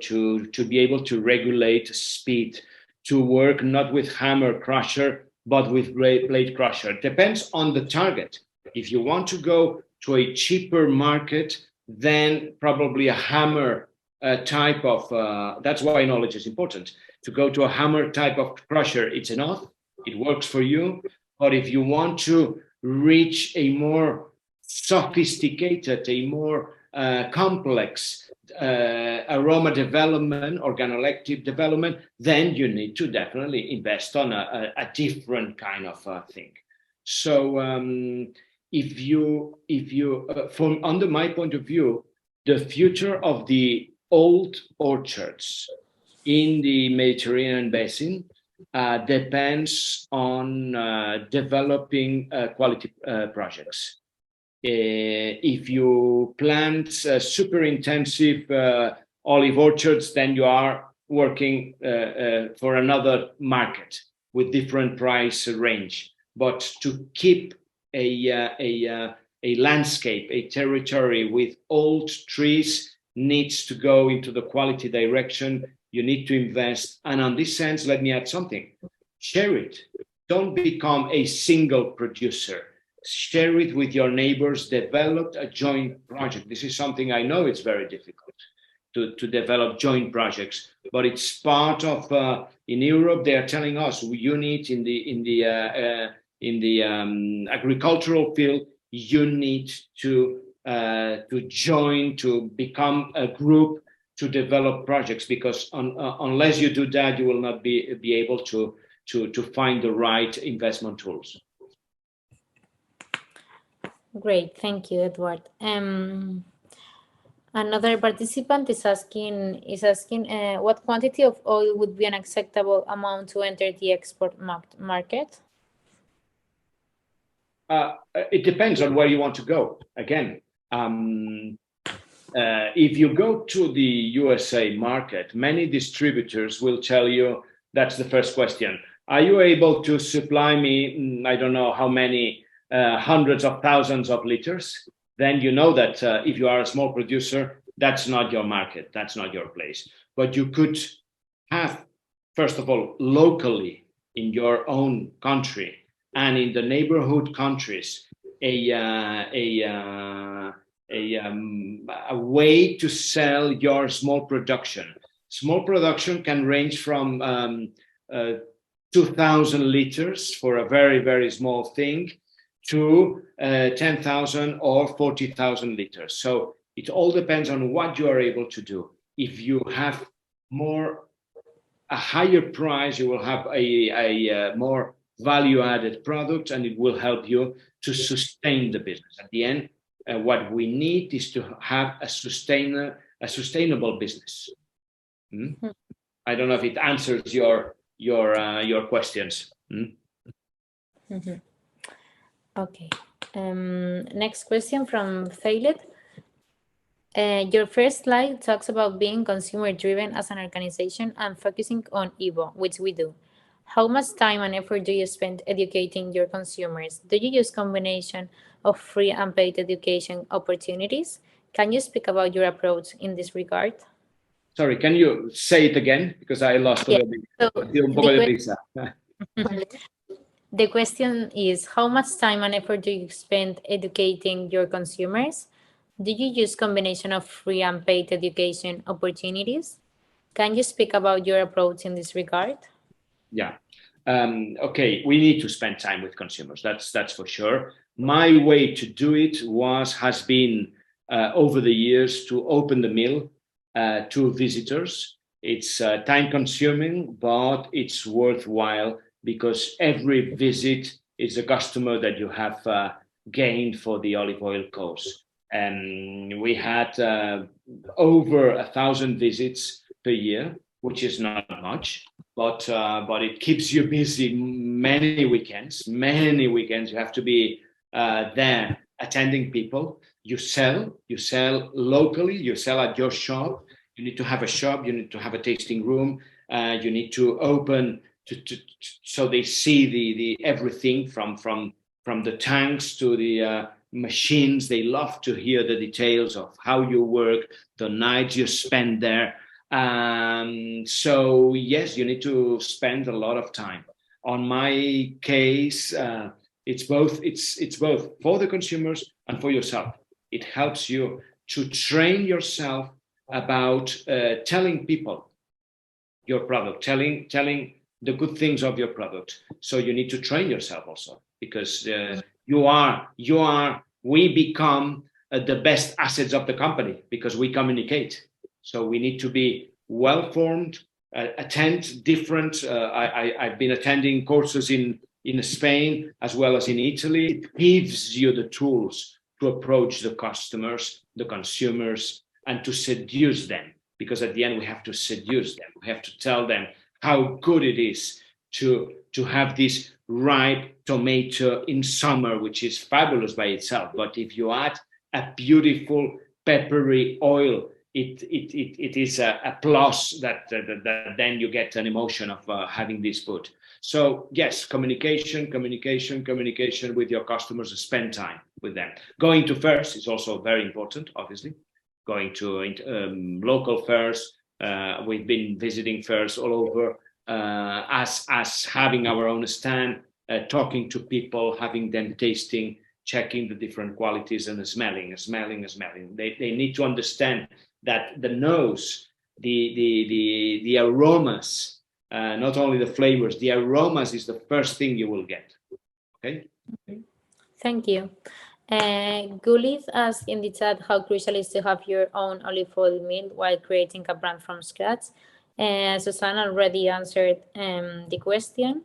be able to regulate speed, to work not with hammer crusher, but with blade crusher. It depends on the target. If you want to go to a cheaper market, then probably a hammer type of, that's why knowledge is important. To go to a hammer type of crusher, it's enough. It works for you. But if you want to reach a more sophisticated, a more complex aroma development, organoleptic development, then you need to definitely invest on a different kind of thing. So if you from under my point of view, the future of the old orchards in the Mediterranean basin depends on developing quality projects. If you plant super intensive olive orchards, then you are working for another market with different price range. But to keep a landscape, a territory with old trees needs to go into the quality direction. You need to invest. And on this sense, let me add something. Share it. Don't become a single producer. Share it with your neighbors. Develop a joint project. This is something I know it's very difficult to develop joint projects, but it's part of. In Europe, they are telling us you need in the agricultural field. You need to join, to become a group to develop projects, because unless you do that, you will not be able to find the right investment tools. Great, thank you, Edward. Another participant is asking what quantity of oil would be an acceptable amount to enter the export market? It depends on where you want to go. Again, if you go to the USA market, many distributors will tell you, that's the first question. Are you able to supply me, I don't know how many, hundreds of thousands of liters? Then you know that if you are a small producer, that's not your market, that's not your place. But you could have, first of all, locally in your own country and in the neighborhood countries, a way to sell your small production. Small production can range from 2,000 liters for a very, very small thing to 10,000 or 40,000 liters. So It all depends on what you are able to do. If you have a higher price, you will have a more value-added product, and it will help you to sustain the business. At the end, what we need is to have a sustainable business. I don't know if it answers your questions. Okay. Next question from Thailed. Your first slide talks about being consumer-driven as an organization and focusing on EVO, which we do. How much time and effort do you spend educating your consumers? Do you use combination of free and paid education opportunities? Can you speak about your approach in this regard? Sorry, can you say it again? Because I lost a little bit. The question is, how much time and effort do you spend educating your consumers? Do you use combination of free and paid education opportunities? Can you speak about your approach in this regard? Yeah. Okay, we need to spend time with consumers. That's for sure. My way to do it has been over the years to open the mill to visitors. It's time consuming, but it's worthwhile because every visit is a customer that you have gained for the olive oil course. And we had over 1,000 visits per year, which is not much, but it keeps you busy many weekends. You have to be there attending people. You sell locally, you sell at your shop. You need to have a shop, you need to have a tasting room, you need to open so they see the everything from the tanks to the machines. They love to hear the details of how you work, the nights you spend there. So yes, you need to spend a lot of time. On my case, it's both for the consumers and for yourself. It helps you to train yourself about telling people your product, telling the good things of your product. So you need to train yourself also, because we become the best assets of the company because we communicate. So we need to be well-formed, attend different. I've been attending courses in Spain as well as in Italy. It gives you the tools to approach the customers, the consumers, and to seduce them. Because at the end, we have to seduce them. We have to tell them how good it is to have this ripe tomato in summer, which is fabulous by itself. But if you add a beautiful peppery oil, it is a plus that then you get an emotion of having this food. So yes, communication with your customers, spend time with them. Going to fairs is also very important, obviously. Going to local fairs. We've been visiting fairs all over, as having our own stand, talking to people, having them tasting, checking the different qualities and smelling. They need to understand that the nose, the aromas, not only the flavors, the aromas is the first thing you will get. Okay? Thank you. Gulif asked in the chat how crucial is to have your own olive oil mill while creating a brand from scratch. Susanna already answered the question.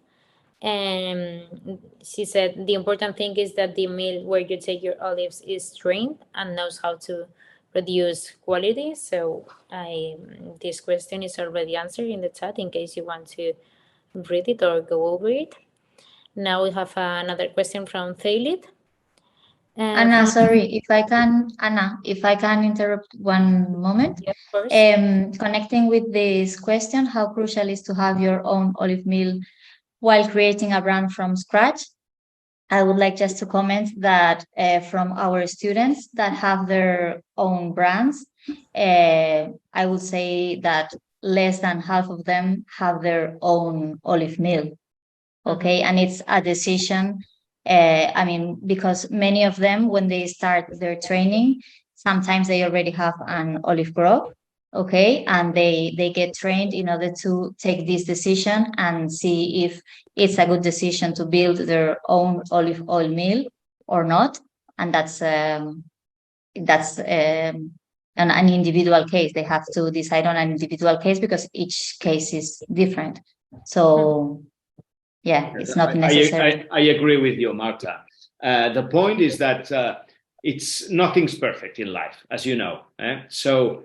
She said the important thing is that the mill where you take your olives is trained and knows how to produce quality. So this question is already answered in the chat in case you want to read it or go over it. Now we have another question from Thailid. Anna, sorry, if I can interrupt one moment. Yeah, of course. Connecting with this question, how crucial is to have your own olive mill while creating a brand from scratch? I would like just to comment that from our students that have their own brands, I would say that less than half of them have their own olive mill. Okay, and it's a decision. Because many of them, when they start their training, sometimes they already have an olive crop, okay, and they get trained in order to take this decision and see if it's a good decision to build their own olive oil mill or not. And that's that's an individual case. They have to decide on an individual case because each case is different. So yeah, it's not necessary. I agree with you, Marta. The point is that nothing's perfect in life, as you know. So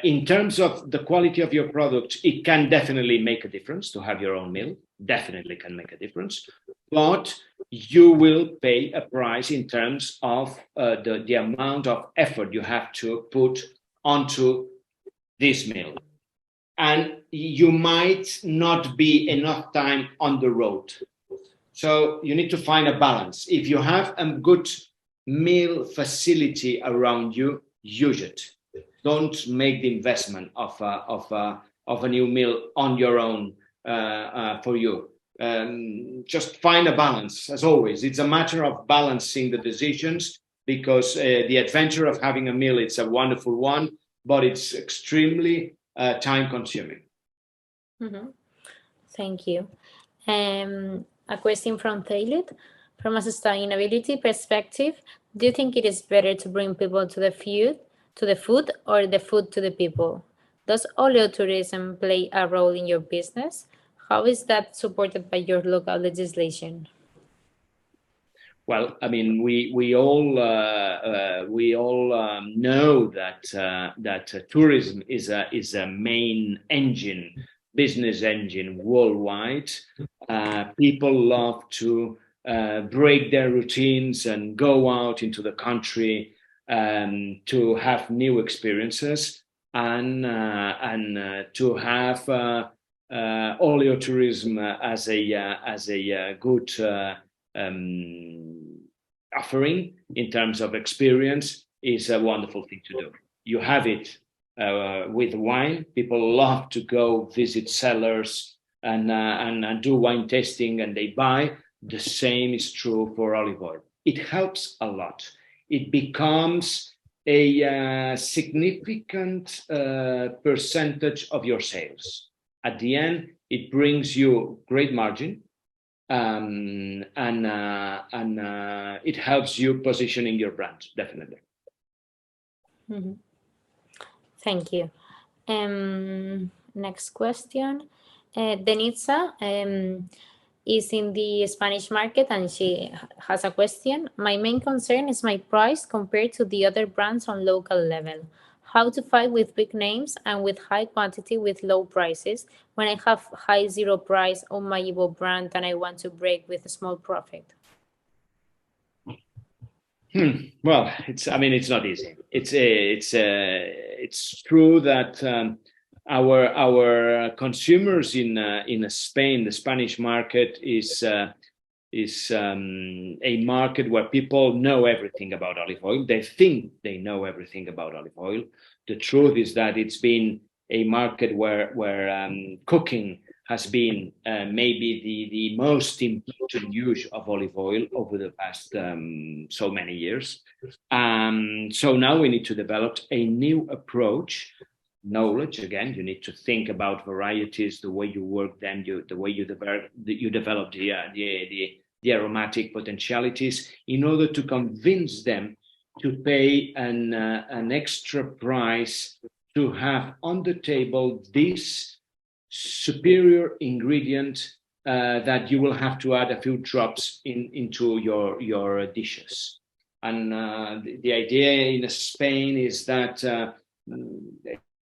in terms of the quality of your product, it can definitely make a difference to have your own mill. Definitely can make a difference. But you will pay a price in terms of the amount of effort you have to put onto this mill. And you might not be enough time on the road. So you need to find a balance. If you have a good mill facility around you, use it. Don't make the investment of a new mill on your own for you. Just find a balance, as always. It's a matter of balancing the decisions, because the adventure of having a mill, it's a wonderful one, but it's extremely time-consuming. Mm-hmm. Thank you. A question from Thailand. From a sustainability perspective, do you think it is better to bring people to the food, or the food to the people? Does oleotourism play a role in your business? How is that supported by your local legislation? Well, I mean, we all know that tourism is a main engine, business engine worldwide. People love to break their routines and go out into the country to have new experiences and to have oleotourism as a good offering in terms of experience is a wonderful thing to do. You have it with wine. People love to go visit cellars and do wine tasting, and they buy. The same is true for olive oil. It helps a lot. It becomes a significant percentage of your sales. At the end, it brings you great margin, and it helps you positioning your brand, definitely. Mm-hmm. Thank you. Next question. Denitza is in the Spanish market, and she has a question. My main concern is my price compared to the other brands on local level. How to fight with big names and with high quantity with low prices when I have high zero price on my Evo brand and I want to break with a small profit? Well, it's not easy. It's true that our consumers in Spain, the Spanish market is a market where people know everything about olive oil. They think they know everything about olive oil. The truth is that it's been a market where cooking has been maybe the most important use of olive oil over the past so many years. So now we need to develop a new approach. Knowledge, again, you need to think about varieties, the way you work them, the way you develop the aromatic potentialities, in order to convince them to pay an extra price to have on the table this superior ingredient that you will have to add a few drops into your dishes. And the idea in Spain is that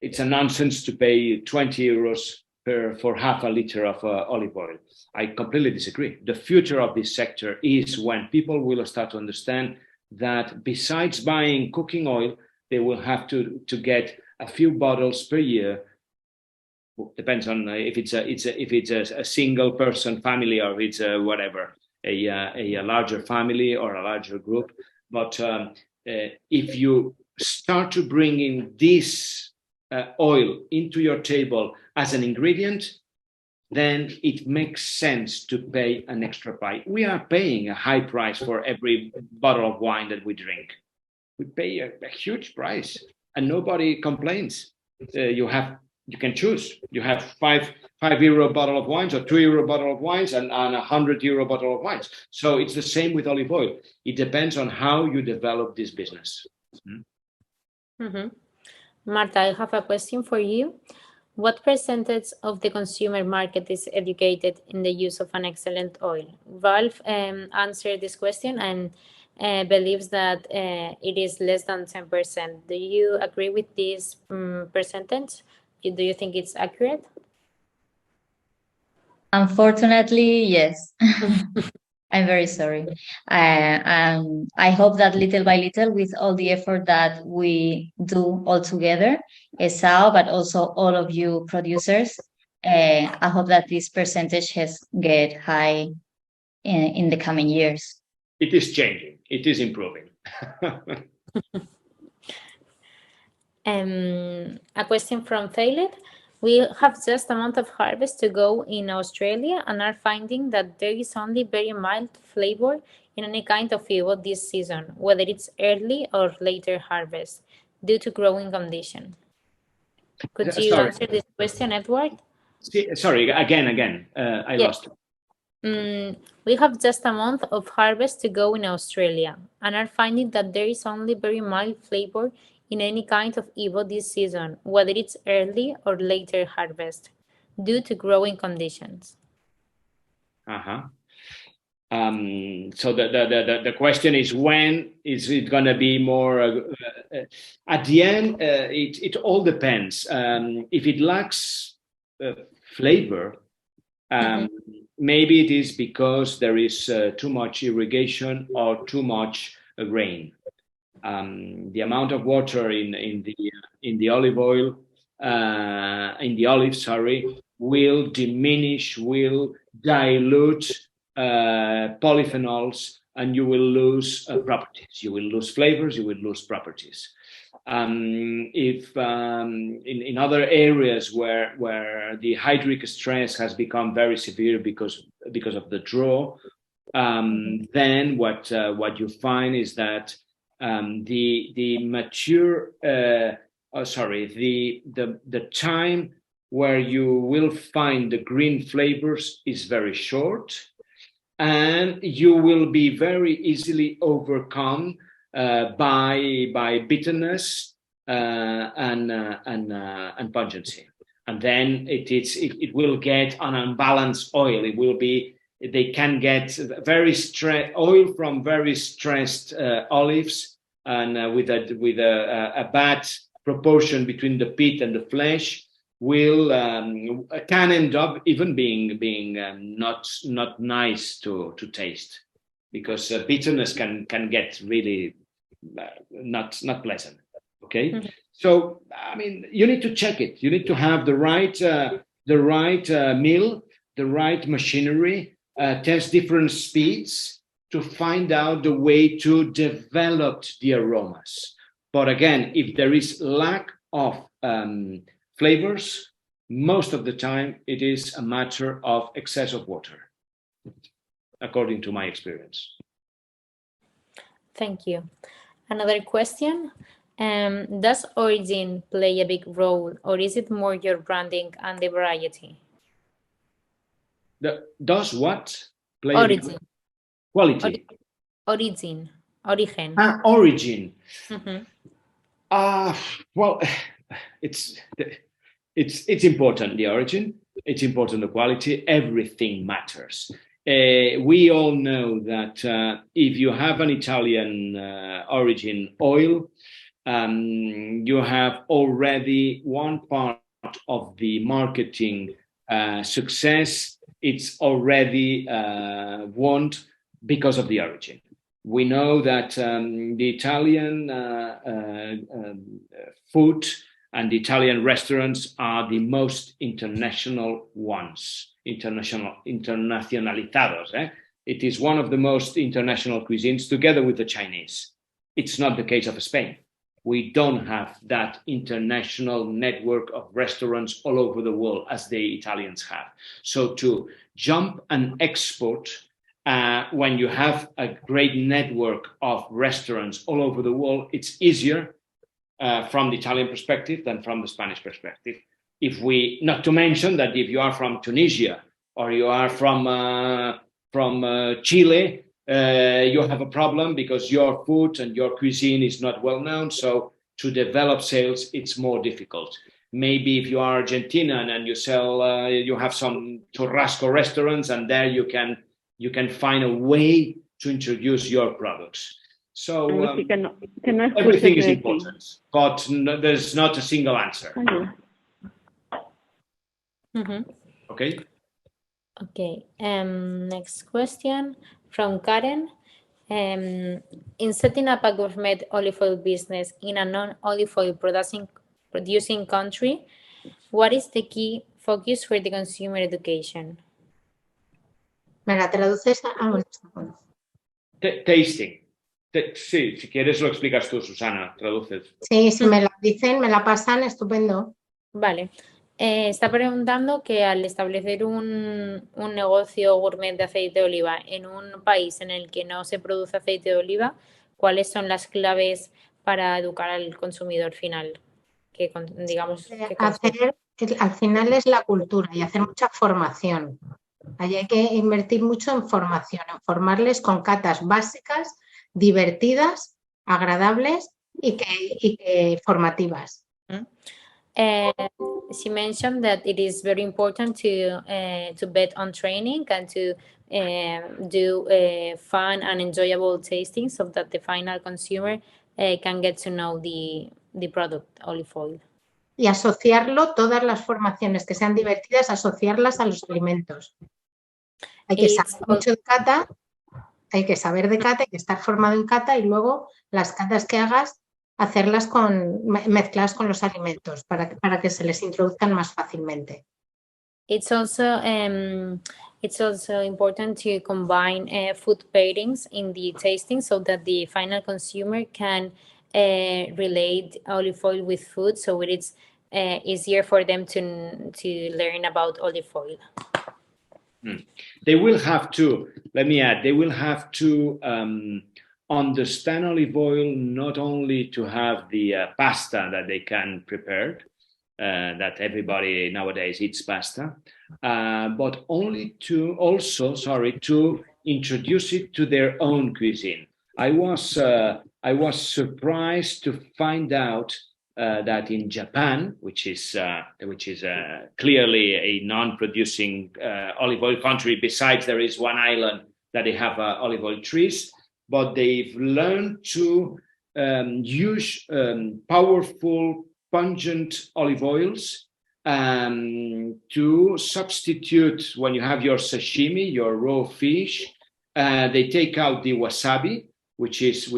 it's a nonsense to pay 20 euros for half a liter of olive oil. I completely disagree. The future of this sector is when people will start to understand that besides buying cooking oil, they will have to get a few bottles per year. Depends on if it's a single person family, or if it's a larger family or a larger group. But if you start to bring in this oil into your table as an ingredient, then it makes sense to pay an extra price. We are paying a high price for every bottle of wine that we drink. We pay a huge price, and nobody complains. You can choose. You have €5 bottle of wines, or €2 bottle of wines, and €100 bottle of wines. So it's the same with olive oil. It depends on how you develop this business. Marta, I have a question for you. What percentage of the consumer market is educated in the use of an excellent oil? Ralph answered this question and believes that it is less than 10%. Do you agree with this percentage? Do you think it's accurate? Unfortunately, yes. I'm very sorry. I hope that little by little, with all the effort that we do all together, ESAO, but also all of you producers, I hope that this percentage has get high in the coming years. It is changing. It is improving. A question from Thailed. We have just a month of harvest to go in Australia and are finding that there is only very mild flavor in any kind of figo this season, whether it's early or later harvest, due to growing condition. Could you answer this question, Edward? Sorry, again. I lost it. We have just a month of harvest to go in Australia and are finding that there is only very mild flavor in any kind of Evo this season, whether it's early or later harvest, due to growing conditions. So the question is, when is it going to be more? At the end, it all depends. If it lacks flavor, maybe it is because there is too much irrigation or too much rain. The amount of water in the olive oil, in the olive, will diminish, will dilute polyphenols, and you will lose properties. You will lose flavors. You will lose properties. If in other areas where the hydric stress has become very severe because of the drought, then what you find is that the time where you will find the green flavors is very short, and you will be very easily overcome by bitterness and pungency, and then it will get an unbalanced oil. They can get oil from very stressed olives, and with a bad proportion between the pit and the flesh, can end up even being not nice to taste, because bitterness can get really not pleasant. Okay, so I mean, you need to check it. You need to have the right mill, the right machinery. Test different speeds to find out the way to develop the aromas. But again, if there is lack of flavors, most of the time it is a matter of excess of water, according to my experience. Thank you. Another question. Does origin play a big role, or is it more your branding and the variety? Does what? Play origin. Quality. Origin. Origin. Well, it's important, the origin. It's important, the quality. Everything matters. We all know that if you have an Italian origin oil, you have already one part of the marketing success. It's already won because of the origin. We know that the Italian food and the Italian restaurants are the most international ones, internacionalizados. It is one of the most international cuisines, together with the Chinese. It's not the case of Spain. We don't have that international network of restaurants all over the world as the Italians have. So to jump and export when you have a great network of restaurants all over the world, it's easier from the Italian perspective than from the Spanish perspective. Not to mention that if you are from Tunisia or you are from Chile, you have a problem because your food and your cuisine is not well known. So to develop sales, it's more difficult. Maybe if you are Argentinian and you sell, you have some churrasco restaurants, and there you can find a way to introduce your products. So everything is important, but there's not a single answer. Okay. Okay. Next question from Karen. In setting up a gourmet olive oil business in a non-olive oil producing country, what is the key focus for the consumer education? ¿Me la traduces? Tasting. Sí, si quieres lo explicas tú, Susana, traduces. Sí, si me la dicen, me la pasan, estupendo. Vale. Está preguntando que al establecer un negocio gourmet de aceite de oliva en un país en el que no se produce aceite de oliva, ¿cuáles son las claves para educar al consumidor final? Que, digamos, al final es la cultura y hacer mucha formación. Ahí hay que invertir mucho en formación, en formarles con catas básicas, divertidas, agradables y que formativas. She mentioned that it is very important to bet on training and to do fun and enjoyable tasting so that the final consumer can get to know the product, olive oil. Y asociarlo, todas las formaciones que sean divertidas, asociarlas a los alimentos. Hay que saber mucho de cata, hay que saber de cata, hay que estar formado en cata y luego las catas que hagas, hacerlas mezcladas con los alimentos para que se les introduzcan más fácilmente. It's also important to combine food pairings in the tasting so that the final consumer can relate olive oil with food, so it's easier for them to learn about olive oil. They will have to, let me add, they will have to understand olive oil, not only to have the pasta that they can prepare, that everybody nowadays eats pasta, but to introduce it to their own cuisine. I was surprised to find out that in Japan, which is clearly a non-producing olive oil country, besides there is one island that they have olive oil trees, but they've learned to use powerful, pungent olive oils to substitute when you have your sashimi, your raw fish. They take out the wasabi, which is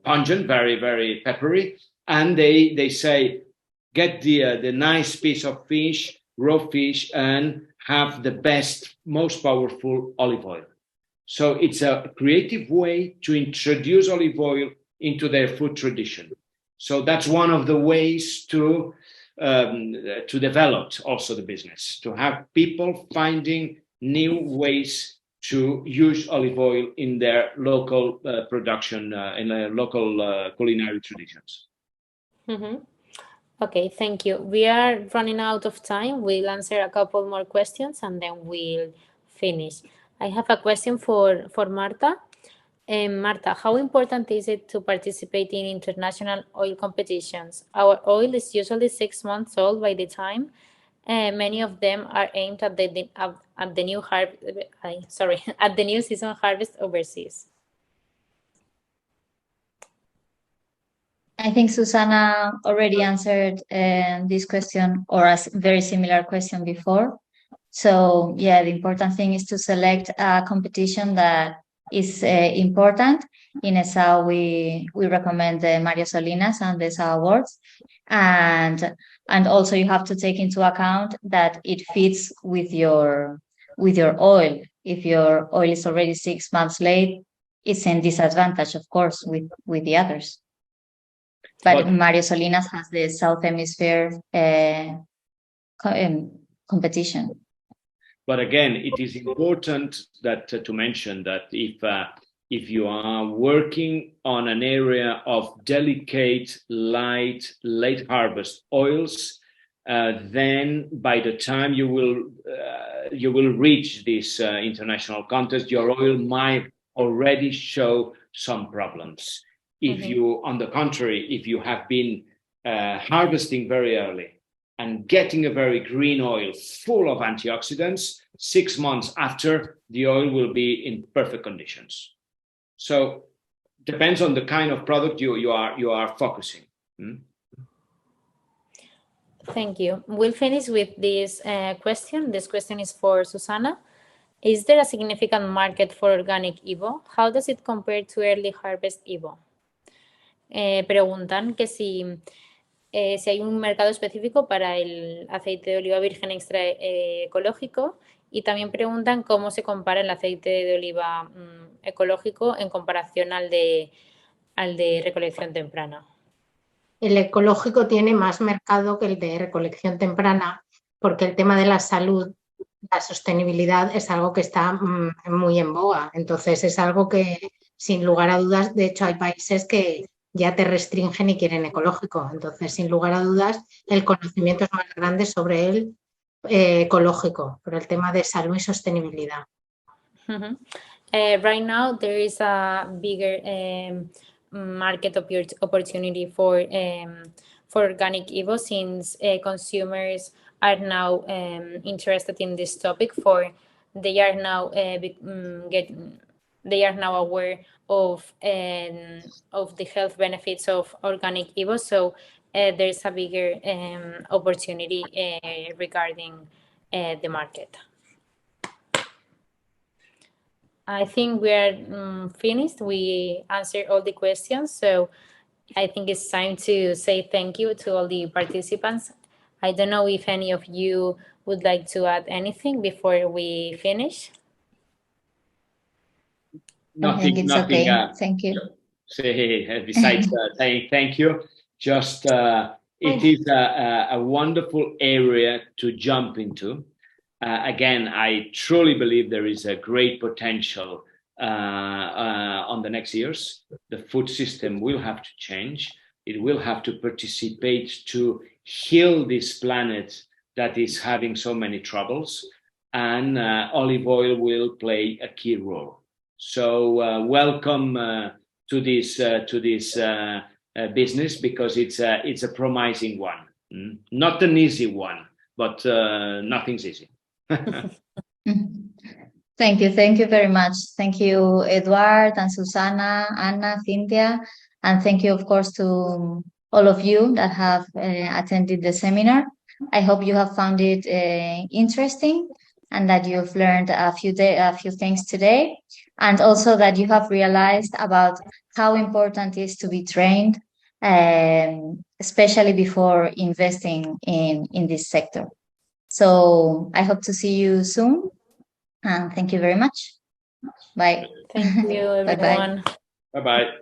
pungent, very, very peppery, and they say, get the nice piece of fish, raw fish, and have the best, most powerful olive oil. So it's a creative way to introduce olive oil into their food tradition. So that's one of the ways to develop also the business, to have people finding new ways to use olive oil in their local production, in their local culinary traditions. Mm-hmm. Okay, thank you. We are running out of time. We'll answer a couple more questions and then we'll finish. I have a question for Marta. Marta, how important is it to participate in international oil competitions? Our oil is usually 6 months old by the time. Many of them are aimed at the new season harvest overseas. I think Susana already answered this question or a very similar question before. So yeah, the important thing is to select a competition that is important. In ESAO, we recommend the Mario Solinas and the ESAO Awards. And also you have to take into account that it fits with your oil. If your oil is already 6 months late, it's in disadvantage, of course, with the others. But Mario Solinas has the South Hemisphere competition. But again, it is important that to mention that if you are working on an area of delicate, light, late harvest oils, then by the time you will reach this international contest, your oil might already show some problems. If you, on the contrary, if you have been harvesting very early and getting a very green oil full of antioxidants, 6 months after, the oil will be in perfect conditions. So depends on the kind of product you are focusing. Thank you. We'll finish with this question. This question is for Susana. Is there a significant market for organic Evo? How does it compare to early harvest Evo? Preguntan que si hay un mercado específico para el aceite de oliva virgen extra ecológico, y también preguntan cómo se compara el aceite de oliva ecológico en comparación al de recolección temprana. El ecológico tiene más mercado que el de recolección temprana, porque el tema de la salud, la sostenibilidad es algo que está muy en boga. Entonces es algo que, sin lugar a dudas, de hecho hay países que ya te restringen y quieren ecológico. Entonces, sin lugar a dudas, el conocimiento es más grande sobre el ecológico, por el tema de salud y sostenibilidad. Right now, there is a bigger market opportunity for organic Evo, since consumers are now interested in this topic. They are now aware of the health benefits of organic Evo. So there's a bigger opportunity regarding the market. I think we are finished. We answered all the questions. So I think it's time to say thank you to all the participants. I don't know if any of you would like to add anything before we finish. I think it's okay. Thank you. Besides saying thank you, just it is a wonderful area to jump into. Again, I truly believe there is a great potential on the next years. The food system will have to change. It will have to participate to heal this planet that is having so many troubles, and olive oil will play a key role. So welcome to this business, because it's a promising one. Not an easy one, but nothing's easy. Thank you very much. Thank you, Eduard and Susana, Anna, Cynthia, and thank you, of course, to all of you that have attended the seminar. I hope you have found it interesting, and that you've learned a few things today, and also that you have realized about how important it is to be trained, especially before investing in this sector. So I hope to see you soon, and thank you very much. Bye. Thank you, everyone. Bye-bye.